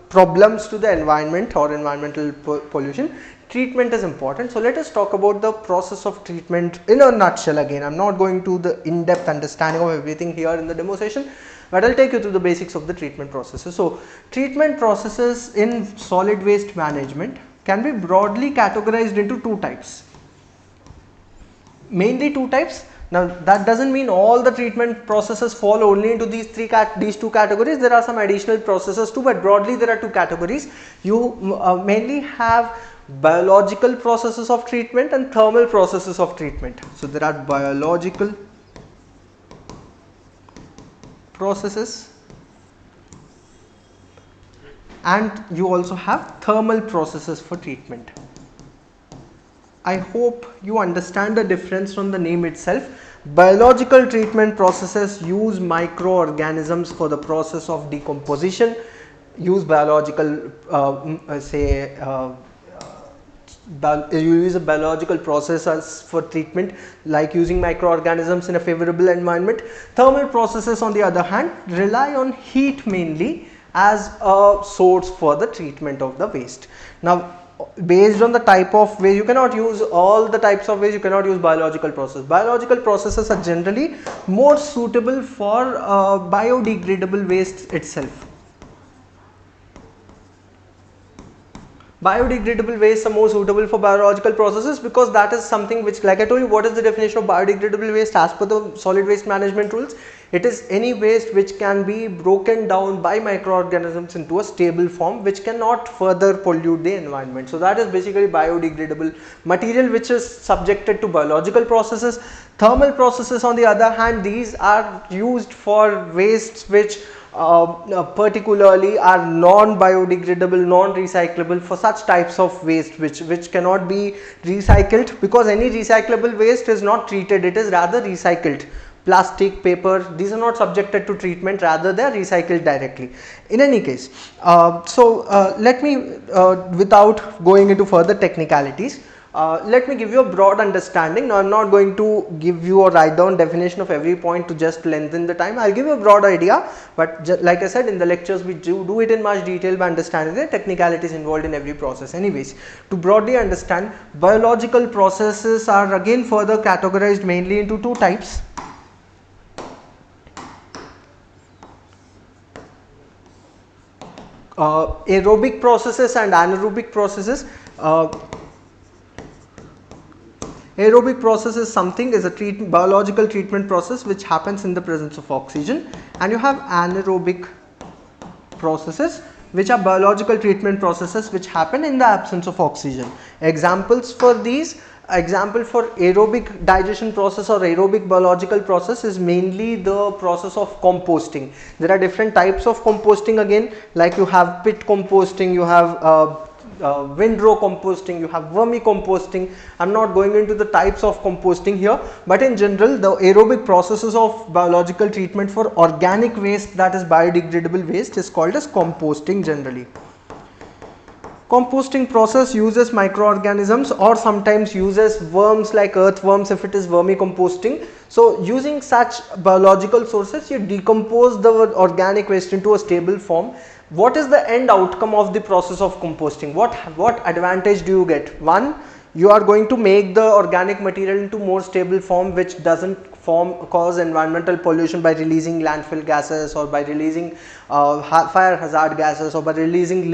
problems to the environment or environmental pollution, treatment is important. So let us talk about the process of treatment in a nutshell. Again, I am not going to the in-depth understanding of everything here in the demo session, but I will take you through the basics of the treatment processes. So treatment processes in solid waste management can be broadly categorized into two types, mainly two types. Now that doesn't mean all the treatment processes fall only into these two categories. There are some additional processes too, but broadly there are two categories. You mainly have biological processes of treatment and thermal processes of treatment. So there are biological processes and you also have thermal processes for treatment. I hope you understand the difference from the name itself. Biological treatment processes use microorganisms for the process of decomposition, use biological you use a biological process for treatment, like using microorganisms in a favorable environment. Thermal processes, on the other hand, rely on heat mainly as a source for the treatment of the waste. Now based on the type of waste, you cannot use all the types of waste, you cannot use biological process. Biological processes are generally more suitable for biodegradable waste itself. Biodegradable wastes are more suitable for biological processes, because that is something which, like I told you, what is the definition of biodegradable waste as per the solid waste management rules? It is any waste which can be broken down by microorganisms into a stable form, which cannot further pollute the environment. So that is basically biodegradable material which is subjected to biological processes. Thermal processes, on the other hand, these are used for wastes which particularly are non-biodegradable, non-recyclable, for such types of waste which cannot be recycled, because any recyclable waste is not treated, it is rather recycled. Plastic, paper, these are not subjected to treatment, rather they are recycled directly. In any case, let me without going into further technicalities, let me give you a broad understanding. Now I am not going to give you a write down definition of every point to just lengthen the time. I will give you a broad idea, but like I said, in the lectures we do it in much detail by understanding the technicalities involved in every process. Anyways, to broadly understand, biological processes are again further categorized mainly into two types. Aerobic processes and anaerobic processes. Aerobic process is a biological treatment process which happens in the presence of oxygen, and you have anaerobic processes which are biological treatment processes which happen in the absence of oxygen. Examples for these example for aerobic digestion process or aerobic biological process is mainly the process of composting. There are different types of composting again, like you have pit composting, you have windrow composting, you have vermicomposting. I'm not going into the types of composting here, but in general the aerobic processes of biological treatment for organic waste, that is biodegradable waste, is called as composting generally. Composting process uses microorganisms or sometimes uses worms like earthworms if it is vermicomposting. So using such biological sources, you decompose the organic waste into a stable form. What is the end outcome of the process of composting? What advantage do you get? One, you are going to make the organic material into more stable form, which doesn't cause environmental pollution by releasing landfill gases or by releasing fire hazard gases or by releasing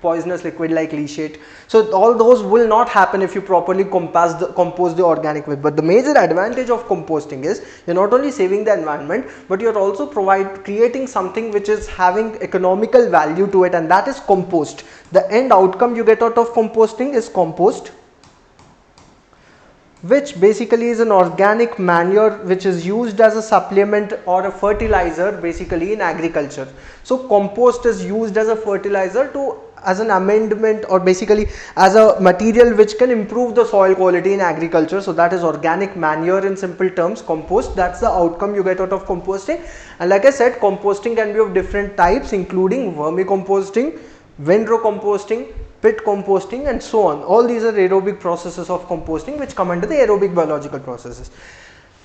poisonous liquid like leachate. So all those will not happen if you properly compose the organic waste. But the major advantage of composting is you're not only saving the environment, but you're also creating something which is having economical value to it, and that is compost. The end outcome you get out of composting is compost, which basically is an organic manure which is used as a supplement or a fertilizer basically in agriculture. So compost is used as a fertilizer as an amendment or basically as a material which can improve the soil quality in agriculture. So that is organic manure in simple terms, compost. That's the outcome you get out of composting. And like I said, composting can be of different types, including vermicomposting, windrow composting, pit composting, and so on. All these are aerobic processes of composting which come under the aerobic biological processes.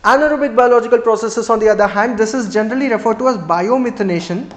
Anaerobic biological processes, on the other hand, this is generally referred to as biomethanation.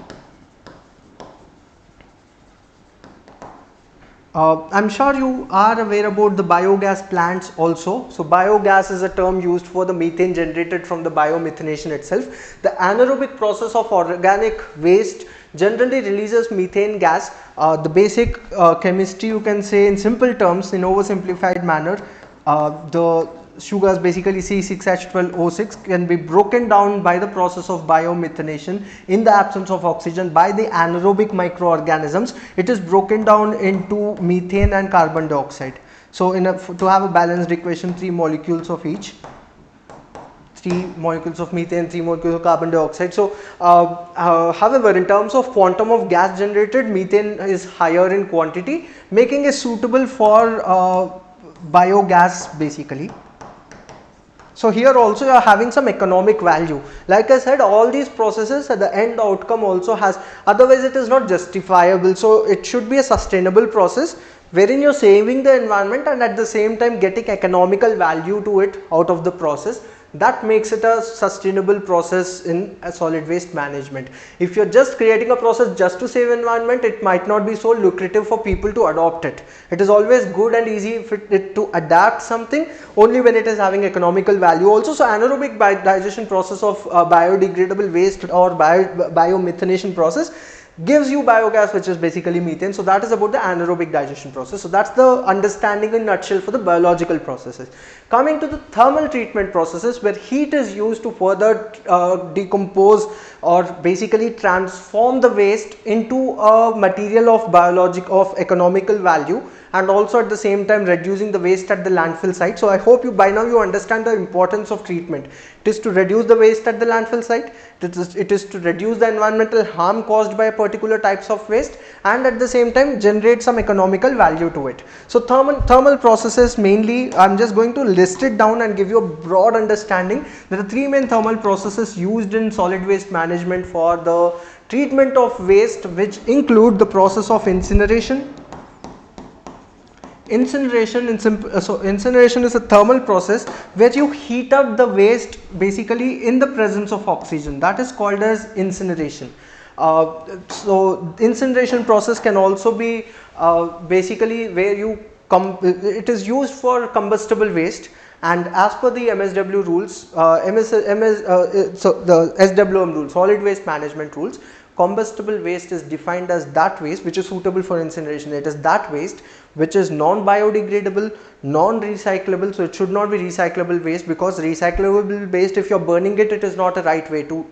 I'm sure you are aware about the biogas plants also. So biogas is a term used for the methane generated from the biomethanation itself. The anaerobic process of organic waste generally releases methane gas. The basic chemistry, you can say in simple terms, in oversimplified manner, the sugars basically C6H12O6 can be broken down by the process of biomethanation in the absence of oxygen by the anaerobic microorganisms. It is broken down into methane and carbon dioxide. So to have a balanced equation, 3 molecules of each, 3 molecules of methane, 3 molecules of carbon dioxide. So however, in terms of quantum of gas generated, methane is higher in quantity, making it suitable for biogas basically. So here also you are having some economic value. Like I said, all these processes at the end outcome also has, otherwise it is not justifiable. So it should be a sustainable process wherein you are saving the environment and at the same time getting economical value to it out of the process. That makes it a sustainable process in a solid waste management. If you're just creating a process just to save environment, it might not be so lucrative for people to adopt it. It is always good and easy to adapt something only when it is having economical value also. So anaerobic digestion process of biodegradable waste or biomethanation process gives you biogas, which is basically methane. So that is about the anaerobic digestion process. So that's the understanding in nutshell for the biological processes. Coming to the thermal treatment processes, where heat is used to further decompose or basically transform the waste into a material of economical value, and also at the same time reducing the waste at the landfill site. So I hope by now you understand the importance of treatment. It is to reduce the waste at the landfill site, it is to reduce the environmental harm caused by particular types of waste, and at the same time generate some economical value to it. So thermal processes, mainly I'm just going to list it down and give you a broad understanding. There are 3 main thermal processes used in solid waste management for the treatment of waste, which include the process of incineration. Incineration is a thermal process where you heat up the waste basically in the presence of oxygen. That is called as incineration. So incineration process can also be basically where it is used for combustible waste, and as per the MSW rules, the SWM rules, solid waste management rules, combustible waste is defined as that waste which is suitable for incineration. It is that waste which is non-biodegradable, non-recyclable. So it should not be recyclable waste, because recyclable waste, if you're burning it, it is not a right way to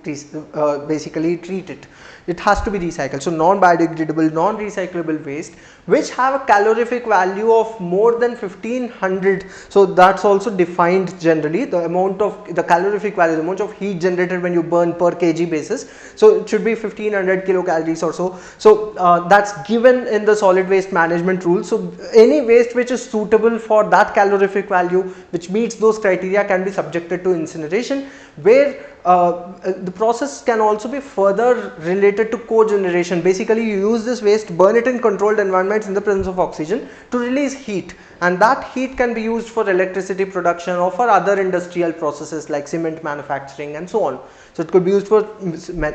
basically treat it. It has to be recycled. So non-biodegradable, non-recyclable waste which have a calorific value of more than 1500. So that's also defined generally, the amount of the calorific value, the amount of heat generated when you burn per kg basis. So it should be 1500 kilocalories or so. So that's given in the solid waste management rules. So any waste which is suitable for that calorific value, which meets those criteria, can be subjected to incineration, where the process can also be further related to cogeneration. Basically, you use this waste, burn it in controlled environments in the presence of oxygen to release heat, and that heat can be used for electricity production or for other industrial processes like cement manufacturing and so on. So it could be used for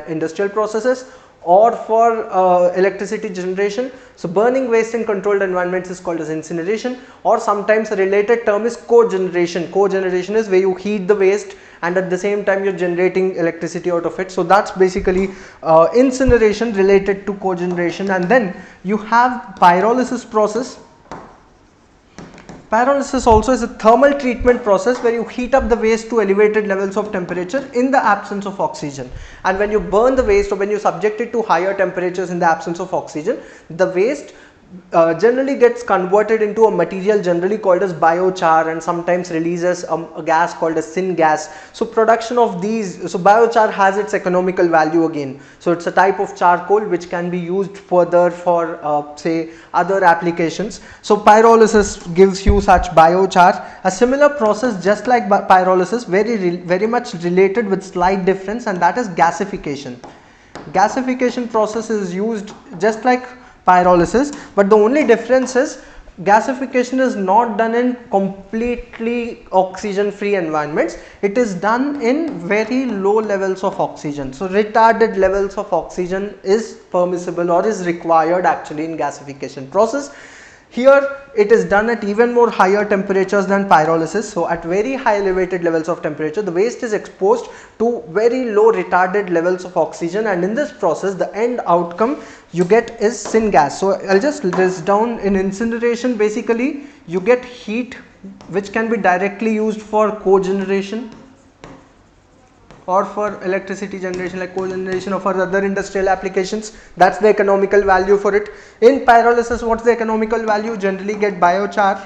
industrial processes or for electricity generation. So burning waste in controlled environments is called as incineration, or sometimes a related term is cogeneration. Cogeneration is where you heat the waste and at the same time you're generating electricity out of it. So that's basically incineration related to cogeneration. And then you have pyrolysis process. Pyrolysis also is a thermal treatment process where you heat up the waste to elevated levels of temperature in the absence of oxygen. And when you burn the waste, or when you subject it to higher temperatures in the absence of oxygen, the waste generally gets converted into a material generally called as biochar, and sometimes releases a gas called as syngas. So production of these, so biochar has its economical value again. So it's a type of charcoal which can be used further for say other applications. So pyrolysis gives you such biochar. A similar process just like pyrolysis, very much related with slight difference, and that is gasification. Gasification process is used just like pyrolysis, but the only difference is gasification is not done in completely oxygen free environments. It is done in very low levels of oxygen. So retarded levels of oxygen is permissible or is required actually in gasification process. Here it is done at even more higher temperatures than pyrolysis. So at very high elevated levels of temperature, the waste is exposed to very low retarded levels of oxygen, and in this process the end outcome you get is syngas. So I'll just list this down. In incineration, basically you get heat which can be directly used for cogeneration or for electricity generation like cogeneration, or for other industrial applications. That's the economical value for it. In pyrolysis, what's the economical value? Generally get biochar,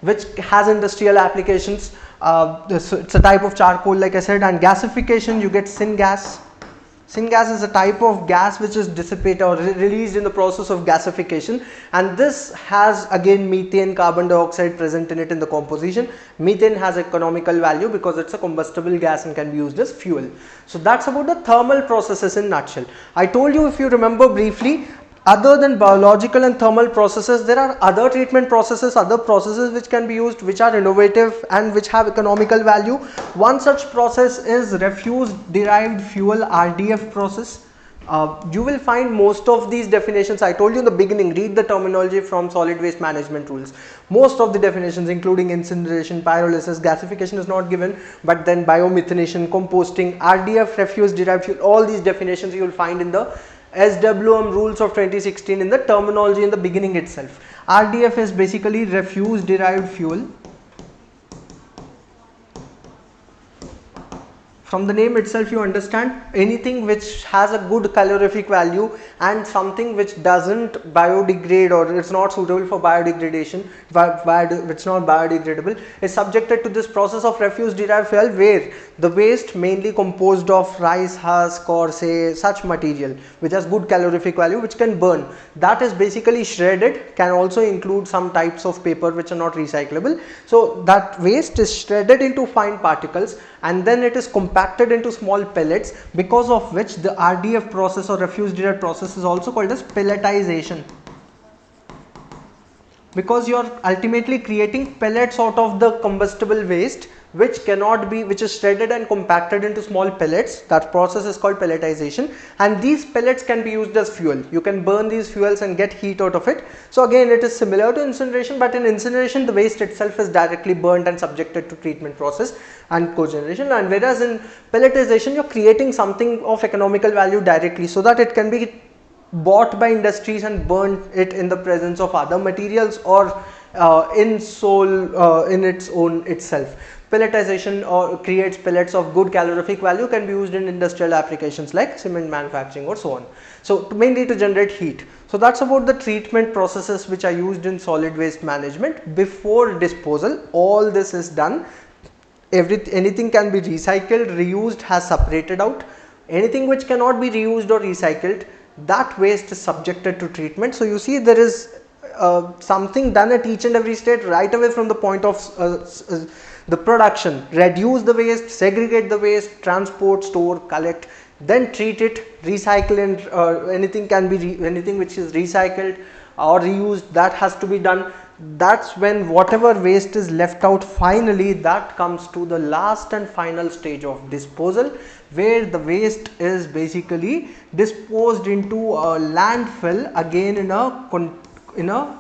which has industrial applications. So it's a type of charcoal like I said. And gasification, you get syngas. Syngas is a type of gas which is dissipated or released in the process of gasification, and this has again methane, carbon dioxide present in it in the composition. Methane has economical value because it's a combustible gas and can be used as fuel. So that's about the thermal processes in nutshell. I told you, if you remember briefly, other than biological and thermal processes, there are other treatment processes, other processes which can be used, which are innovative and which have economical value. One such process is refuse derived fuel, RDF process. You will find most of these definitions. I told you in the beginning, read the terminology from solid waste management rules. Most of the definitions, including incineration, pyrolysis, gasification is not given, but then biomethanation, composting, RDF, refuse derived fuel, all these definitions you will find in the SWM rules of 2016 in the terminology in the beginning itself. RDF is basically refuse derived fuel. From the name itself you understand, anything which has a good calorific value and something which doesn't biodegrade or it's not suitable for biodegradation, it's not biodegradable, is subjected to this process of refuse derived fuel, where the waste mainly composed of rice husk or say such material which has good calorific value which can burn, that is basically shredded. Can also include some types of paper which are not recyclable. So that waste is shredded into fine particles and then it is compacted into small pellets, because of which the RDF process or refuse derived process is also called as pelletization, because you are ultimately creating pellets out of the combustible waste which cannot be, which is shredded and compacted into small pellets. That process is called pelletization, and these pellets can be used as fuel. You can burn these fuels and get heat out of it. So again, it is similar to incineration, but in incineration the waste itself is directly burned and subjected to treatment process and cogeneration, and whereas in pelletization you are creating something of economical value directly so that it can be bought by industries and burned it in the presence of other materials or in its own itself. Pelletization or creates pellets of good calorific value, can be used in industrial applications like cement manufacturing or so on. So mainly to generate heat. So that's about the treatment processes which are used in solid waste management. Before disposal, all this is done. Anything can be recycled, reused, has separated out. Anything which cannot be reused or recycled, that waste is subjected to treatment. So you see there is something done at each and every stage right away from the point of the production. Reduce the waste, segregate the waste, transport, store, collect, then treat it, recycle, and anything can be anything which is recycled or reused, that has to be done. That's when whatever waste is left out, finally that comes to the last and final stage of disposal, where the waste is basically disposed into a landfill, again in a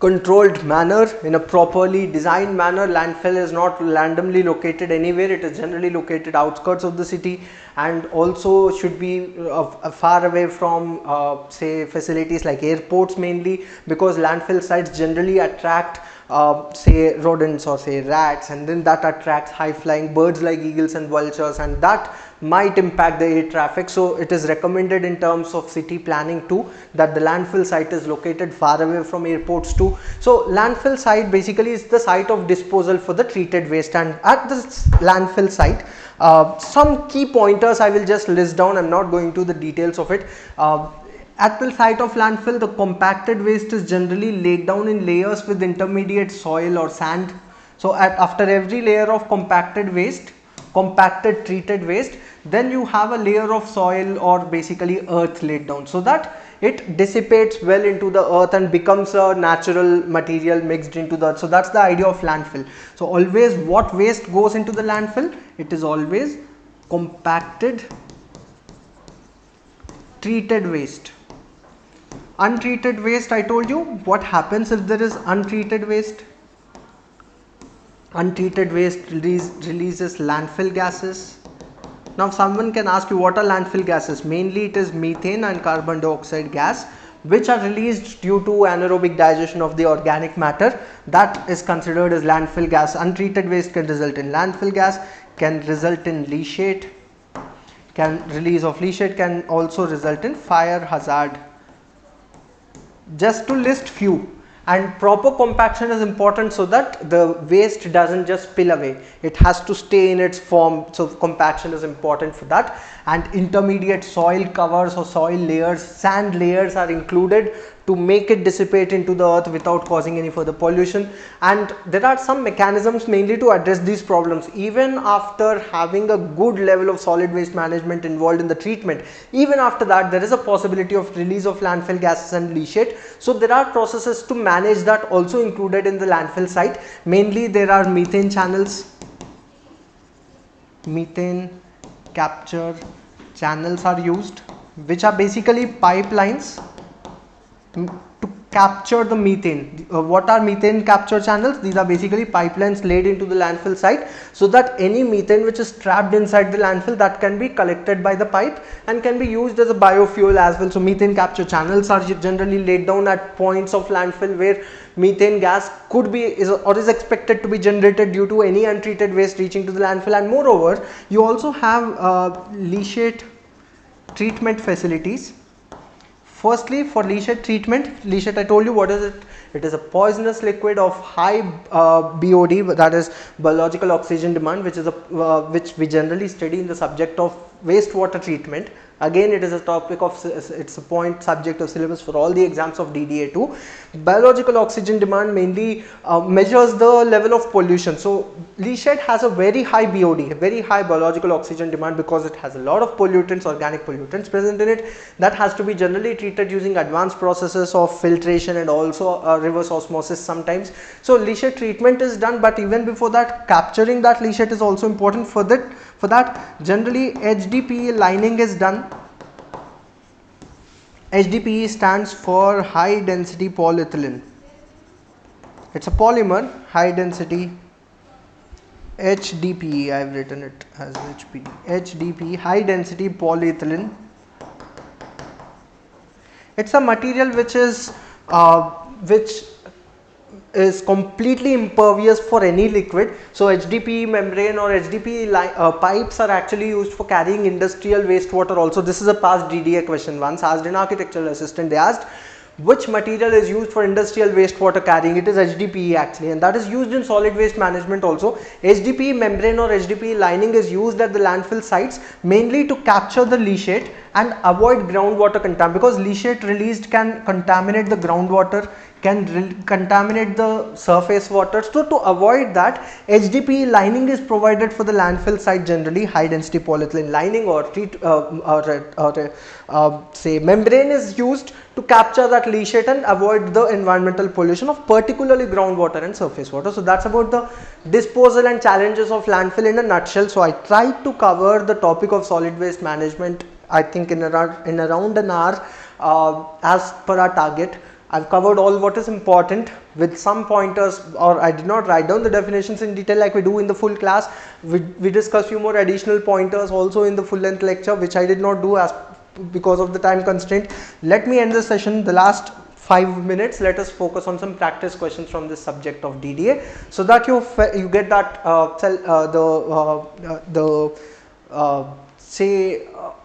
controlled manner, in a properly designed manner. Landfill is not randomly located anywhere, it is generally located outskirts of the city, and also should be far away from say facilities like airports, mainly because landfill sites generally attract say rodents or say rats, and then that attracts high flying birds like eagles and vultures, and that might impact the air traffic. So it is recommended in terms of city planning too that the landfill site is located far away from airports too. So landfill site basically is the site of disposal for the treated waste, and at this landfill site some key pointers I will just list down. I'm not going to the details of it. At the site of landfill, the compacted waste is generally laid down in layers with intermediate soil or sand. So after every layer of compacted treated waste, then you have a layer of soil or basically earth laid down, so that it dissipates well into the earth and becomes a natural material mixed into the earth. So that's the idea of landfill. So always what waste goes into the landfill? It is always compacted treated waste. Untreated waste, I told you what happens if there is untreated waste. Untreated waste releases landfill gases. Now someone can ask you, what are landfill gases? Mainly it is methane and carbon dioxide gas, which are released due to anaerobic digestion of the organic matter. That is considered as landfill gas. Untreated waste can result in landfill gas, can result in leachate, release of leachate can also result in fire hazard. Just to list few. And proper compaction is important so that the waste doesn't just spill away, it has to stay in its form. So compaction is important for that. And intermediate soil covers or soil layers, sand layers are included to make it dissipate into the earth without causing any further pollution. And there are some mechanisms mainly to address these problems. Even after having a good level of solid waste management involved in the treatment, even after that there is a possibility of release of landfill gases and leachate. So there are processes to manage that also included in the landfill site. Mainly there are methane channels, methane capture channels are used, which are basically pipelines to capture the methane. What are methane capture channels? These are basically pipelines laid into the landfill site, so that any methane which is trapped inside the landfill, that can be collected by the pipe and can be used as a biofuel as well. So methane capture channels are generally laid down at points of landfill where methane gas could be is expected to be generated due to any untreated waste reaching to the landfill. And moreover, you also have leachate treatment facilities. Firstly, for leachate treatment, leachate, I told you what is it? It is a poisonous liquid of high BOD, that is biological oxygen demand, which we generally study in the subject of wastewater treatment. Again, it is a topic of, it's a point subject of syllabus for all the exams of DDA 2. Biological oxygen demand mainly measures the level of pollution. So leachate has a very high BOD, a very high biological oxygen demand, because it has a lot of pollutants, organic pollutants present in it, that has to be generally treated using advanced processes of filtration and also reverse osmosis sometimes. So leachate treatment is done, but even before that, capturing that leachate is also important. For that generally HDPE lining is done. HDPE stands for high density polyethylene. It's a polymer, high density. HDPE, I have written it as HDPE, high density polyethylene. It's a material which is completely impervious for any liquid. So HDPE membrane or HDPE pipes are actually used for carrying industrial wastewater also. This is a past DDA question once asked in architectural assistant. They asked which material is used for industrial wastewater carrying. It is HDPE actually, and that is used in solid waste management also. HDPE membrane or HDPE lining is used at the landfill sites mainly to capture the leachate and avoid groundwater contamination, because leachate released can contaminate the groundwater, can contaminate the surface water. So to avoid that, HDPE lining is provided for the landfill site, generally high density polyethylene lining or say membrane is used to capture that leachate and avoid the environmental pollution of particularly groundwater and surface water. So that's about the disposal and challenges of landfill in a nutshell. So I tried to cover the topic of solid waste management, I think in around an hour as per our target. I've covered all what is important with some pointers, or I did not write down the definitions in detail like we do in the full class. We discuss few more additional pointers also in the full length lecture, which I did not do as because of the time constraint. Let me end this session. The last 5 minutes, let us focus on some practice questions from this subject of DDA, so that you get that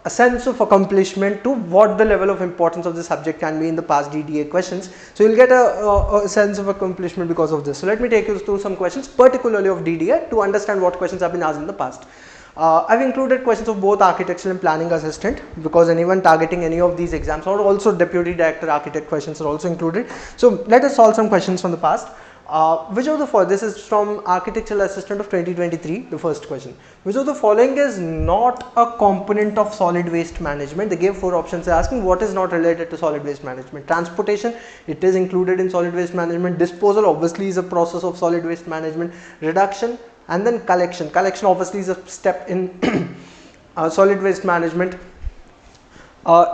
a sense of accomplishment to what the level of importance of the subject can be in the past DDA questions. So you'll get a sense of accomplishment because of this. So let me take you through some questions particularly of DDA to understand what questions have been asked in the past. I've included questions of both architectural and planning assistant, because anyone targeting any of these exams, or also deputy director architect questions are also included. So let us solve some questions from the past. Which of the following, this is from architectural assistant of 2023, the first question. Which of the following is not a component of solid waste management? They gave 4 options. They're asking what is not related to solid waste management. Transportation, it is included in solid waste management. Disposal obviously is a process of solid waste management. Reduction, and then collection. Collection obviously is a step in solid waste management.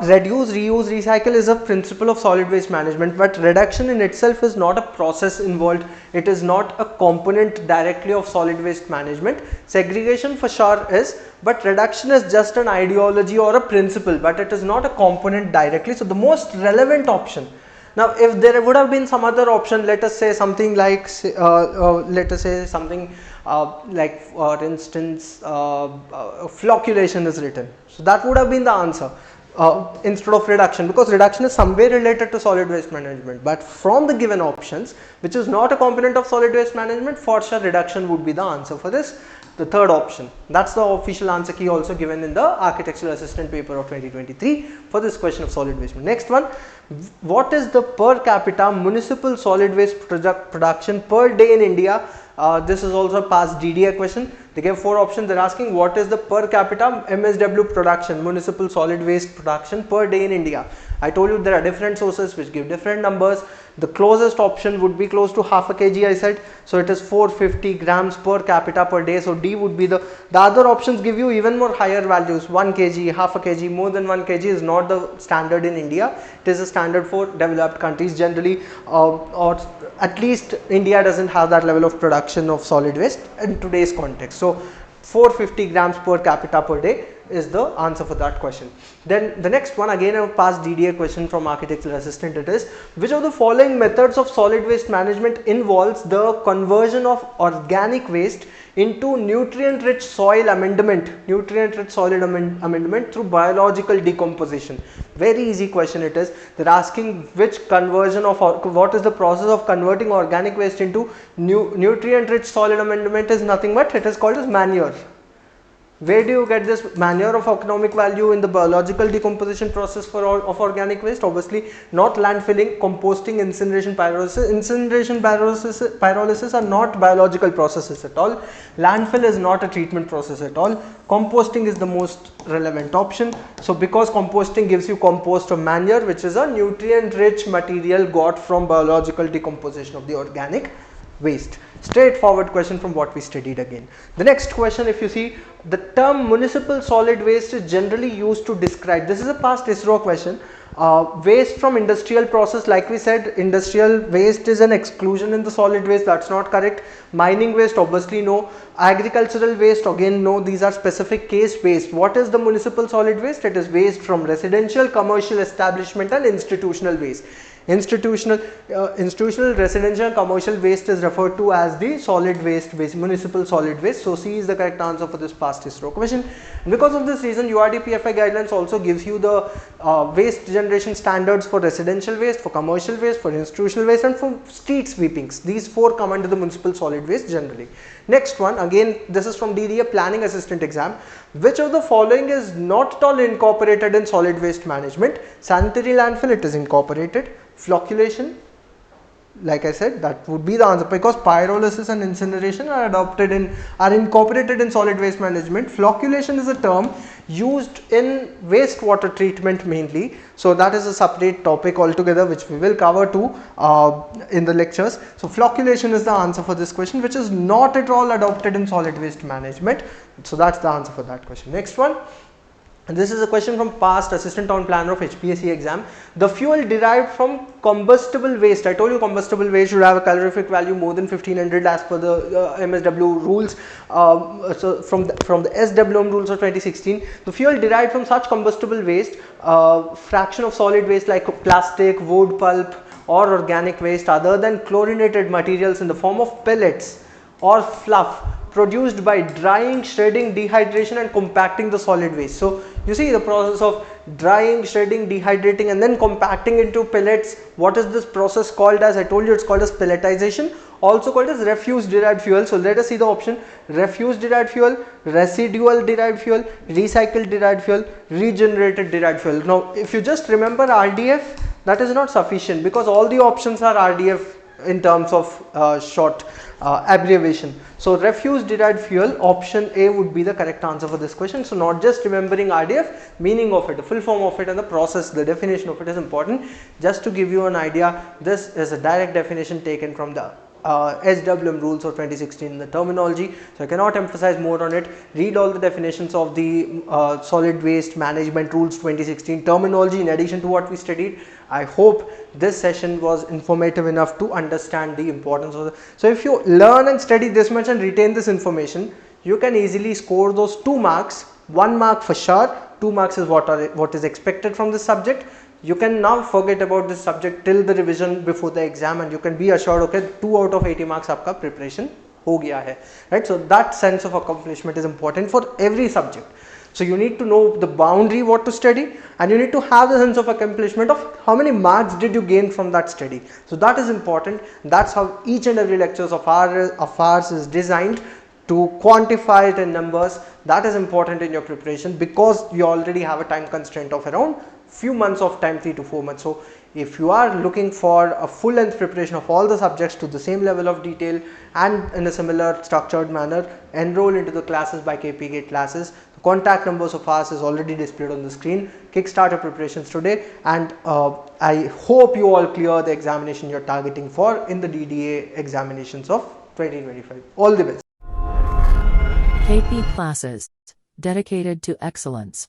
Reduce, reuse, recycle is a principle of solid waste management, but reduction in itself is not a process involved. It is not a component directly of solid waste management. Segregation for sure is, but reduction is just an ideology or a principle, but it is not a component directly. So the most relevant option. Now, if there would have been some other option, let us say something like, for instance, flocculation is written. So that would have been the answer. Instead of reduction, because reduction is somewhere related to solid waste management, but from the given options, which is not a component of solid waste management, for sure reduction would be the answer for this, the third option. That's the official answer key also given in the architectural assistant paper of 2023 for this question of solid waste. Next one, what is the per capita municipal solid waste production per day in India? This is also a past DDA question. They gave 4 options. They're asking what is the per capita MSW production, municipal solid waste production per day in India. I told you there are different sources which give different numbers. The closest option would be close to half a kg, I said. So it is 450 grams per capita per day. So D would be the other options give you even more higher values. 1 kg, half a kg, more than 1 kg is not the standard in India. It is a standard for developed countries generally, or at least India doesn't have that level of production of solid waste in today's context. So 450 grams per capita per day is the answer for that question. Then the next one, again a past DDA question from architectural assistant, it is which of the following methods of solid waste management involves the conversion of organic waste into nutrient rich soil amendment through biological decomposition. Very easy question it is. They're asking which conversion of, what is the process of converting organic waste into nutrient rich soil amendment is nothing but it is called as manure. Where do you get this manure of economic value in the biological decomposition process of organic waste? Obviously not landfilling, composting, incineration, pyrolysis. Incineration, pyrolysis are not biological processes at all. Landfill is not a treatment process at all. Composting is the most relevant option. So because composting gives you compost or manure, which is a nutrient rich material got from biological decomposition of the organic waste. Straightforward question from what we studied again. The next question, if you see, the term municipal solid waste is generally used to describe, this is a past ISRO question, waste from industrial process. Like we said, industrial waste is an exclusion in the solid waste, that's not correct. Mining waste, obviously no. Agricultural waste, again no. These are specific case waste. What is the municipal solid waste? It is waste from residential, commercial establishment and institutional waste. Institutional, residential, commercial waste is referred to as the solid waste, municipal solid waste. So C is the correct answer for this past ISRO question. And because of this reason, URDPFI guidelines also gives you the waste generation standards for residential waste, for commercial waste, for institutional waste and for street sweepings. These four come under the municipal solid waste generally. Next one, again this is from DDA Planning Assistant exam. Which of the following is not at all incorporated in solid waste management? Sanitary landfill, it is incorporated. Flocculation, like I said, that would be the answer, because pyrolysis and incineration are incorporated in solid waste management. Flocculation is a term used in wastewater treatment mainly, so that is a separate topic altogether which we will cover too in the lectures. So flocculation is the answer for this question, which is not at all adopted in solid waste management. So that's the answer for that question. Next one. And this is a question from past assistant town planner of HPSC exam. The fuel derived from combustible waste, I told you combustible waste should have a calorific value more than 1500 as per the MSW rules. So from the SWM rules of 2016, the fuel derived from such combustible waste, fraction of solid waste like plastic, wood pulp or organic waste other than chlorinated materials in the form of pellets or fluff produced by drying, shredding, dehydration and compacting the solid waste. So you see the process of drying, shredding, dehydrating and then compacting into pellets. What is this process called as? I told you it's called as pelletization, also called as refuse derived fuel. So let us see the option: refuse derived fuel, residual derived fuel, recycled derived fuel, regenerated derived fuel. Now if you just remember RDF, that is not sufficient because all the options are RDF in terms of short abbreviation. So refuse derived fuel, option A would be the correct answer for this question. So not just remembering RDF, meaning of it, the full form of it and the process, the definition of it is important. Just to give you an idea, this is a direct definition taken from the SWM rules of 2016, the terminology, so I cannot emphasize more on it. Read all the definitions of the solid waste management rules 2016 terminology in addition to what we studied. I hope this session was informative enough to understand the importance of so if you learn and study this much and retain this information, you can easily score those 2 marks. 1 mark for sure, 2 marks is what is expected from this subject. You can now forget about this subject till the revision before the exam and you can be assured, okay, 2 out of 80 marks आपका preparation हो गया है, right? So that sense of accomplishment is important for every subject. So you need to know the boundary what to study and you need to have the sense of accomplishment of how many marks did you gain from that study. So that is important. That's how each and every lectures of ours is designed, to quantify it in numbers. That is important in your preparation because you already have a time constraint of around few months of time, 3 to 4 months. So if you are looking for a full length preparation of all the subjects to the same level of detail and in a similar structured manner, enroll into the classes by KPGate classes. The contact numbers of ours is already displayed on the screen. Kickstart your preparations today and I hope you all clear the examination you are targeting for in the DDA examinations of 2025. All the best. KP classes, dedicated to excellence.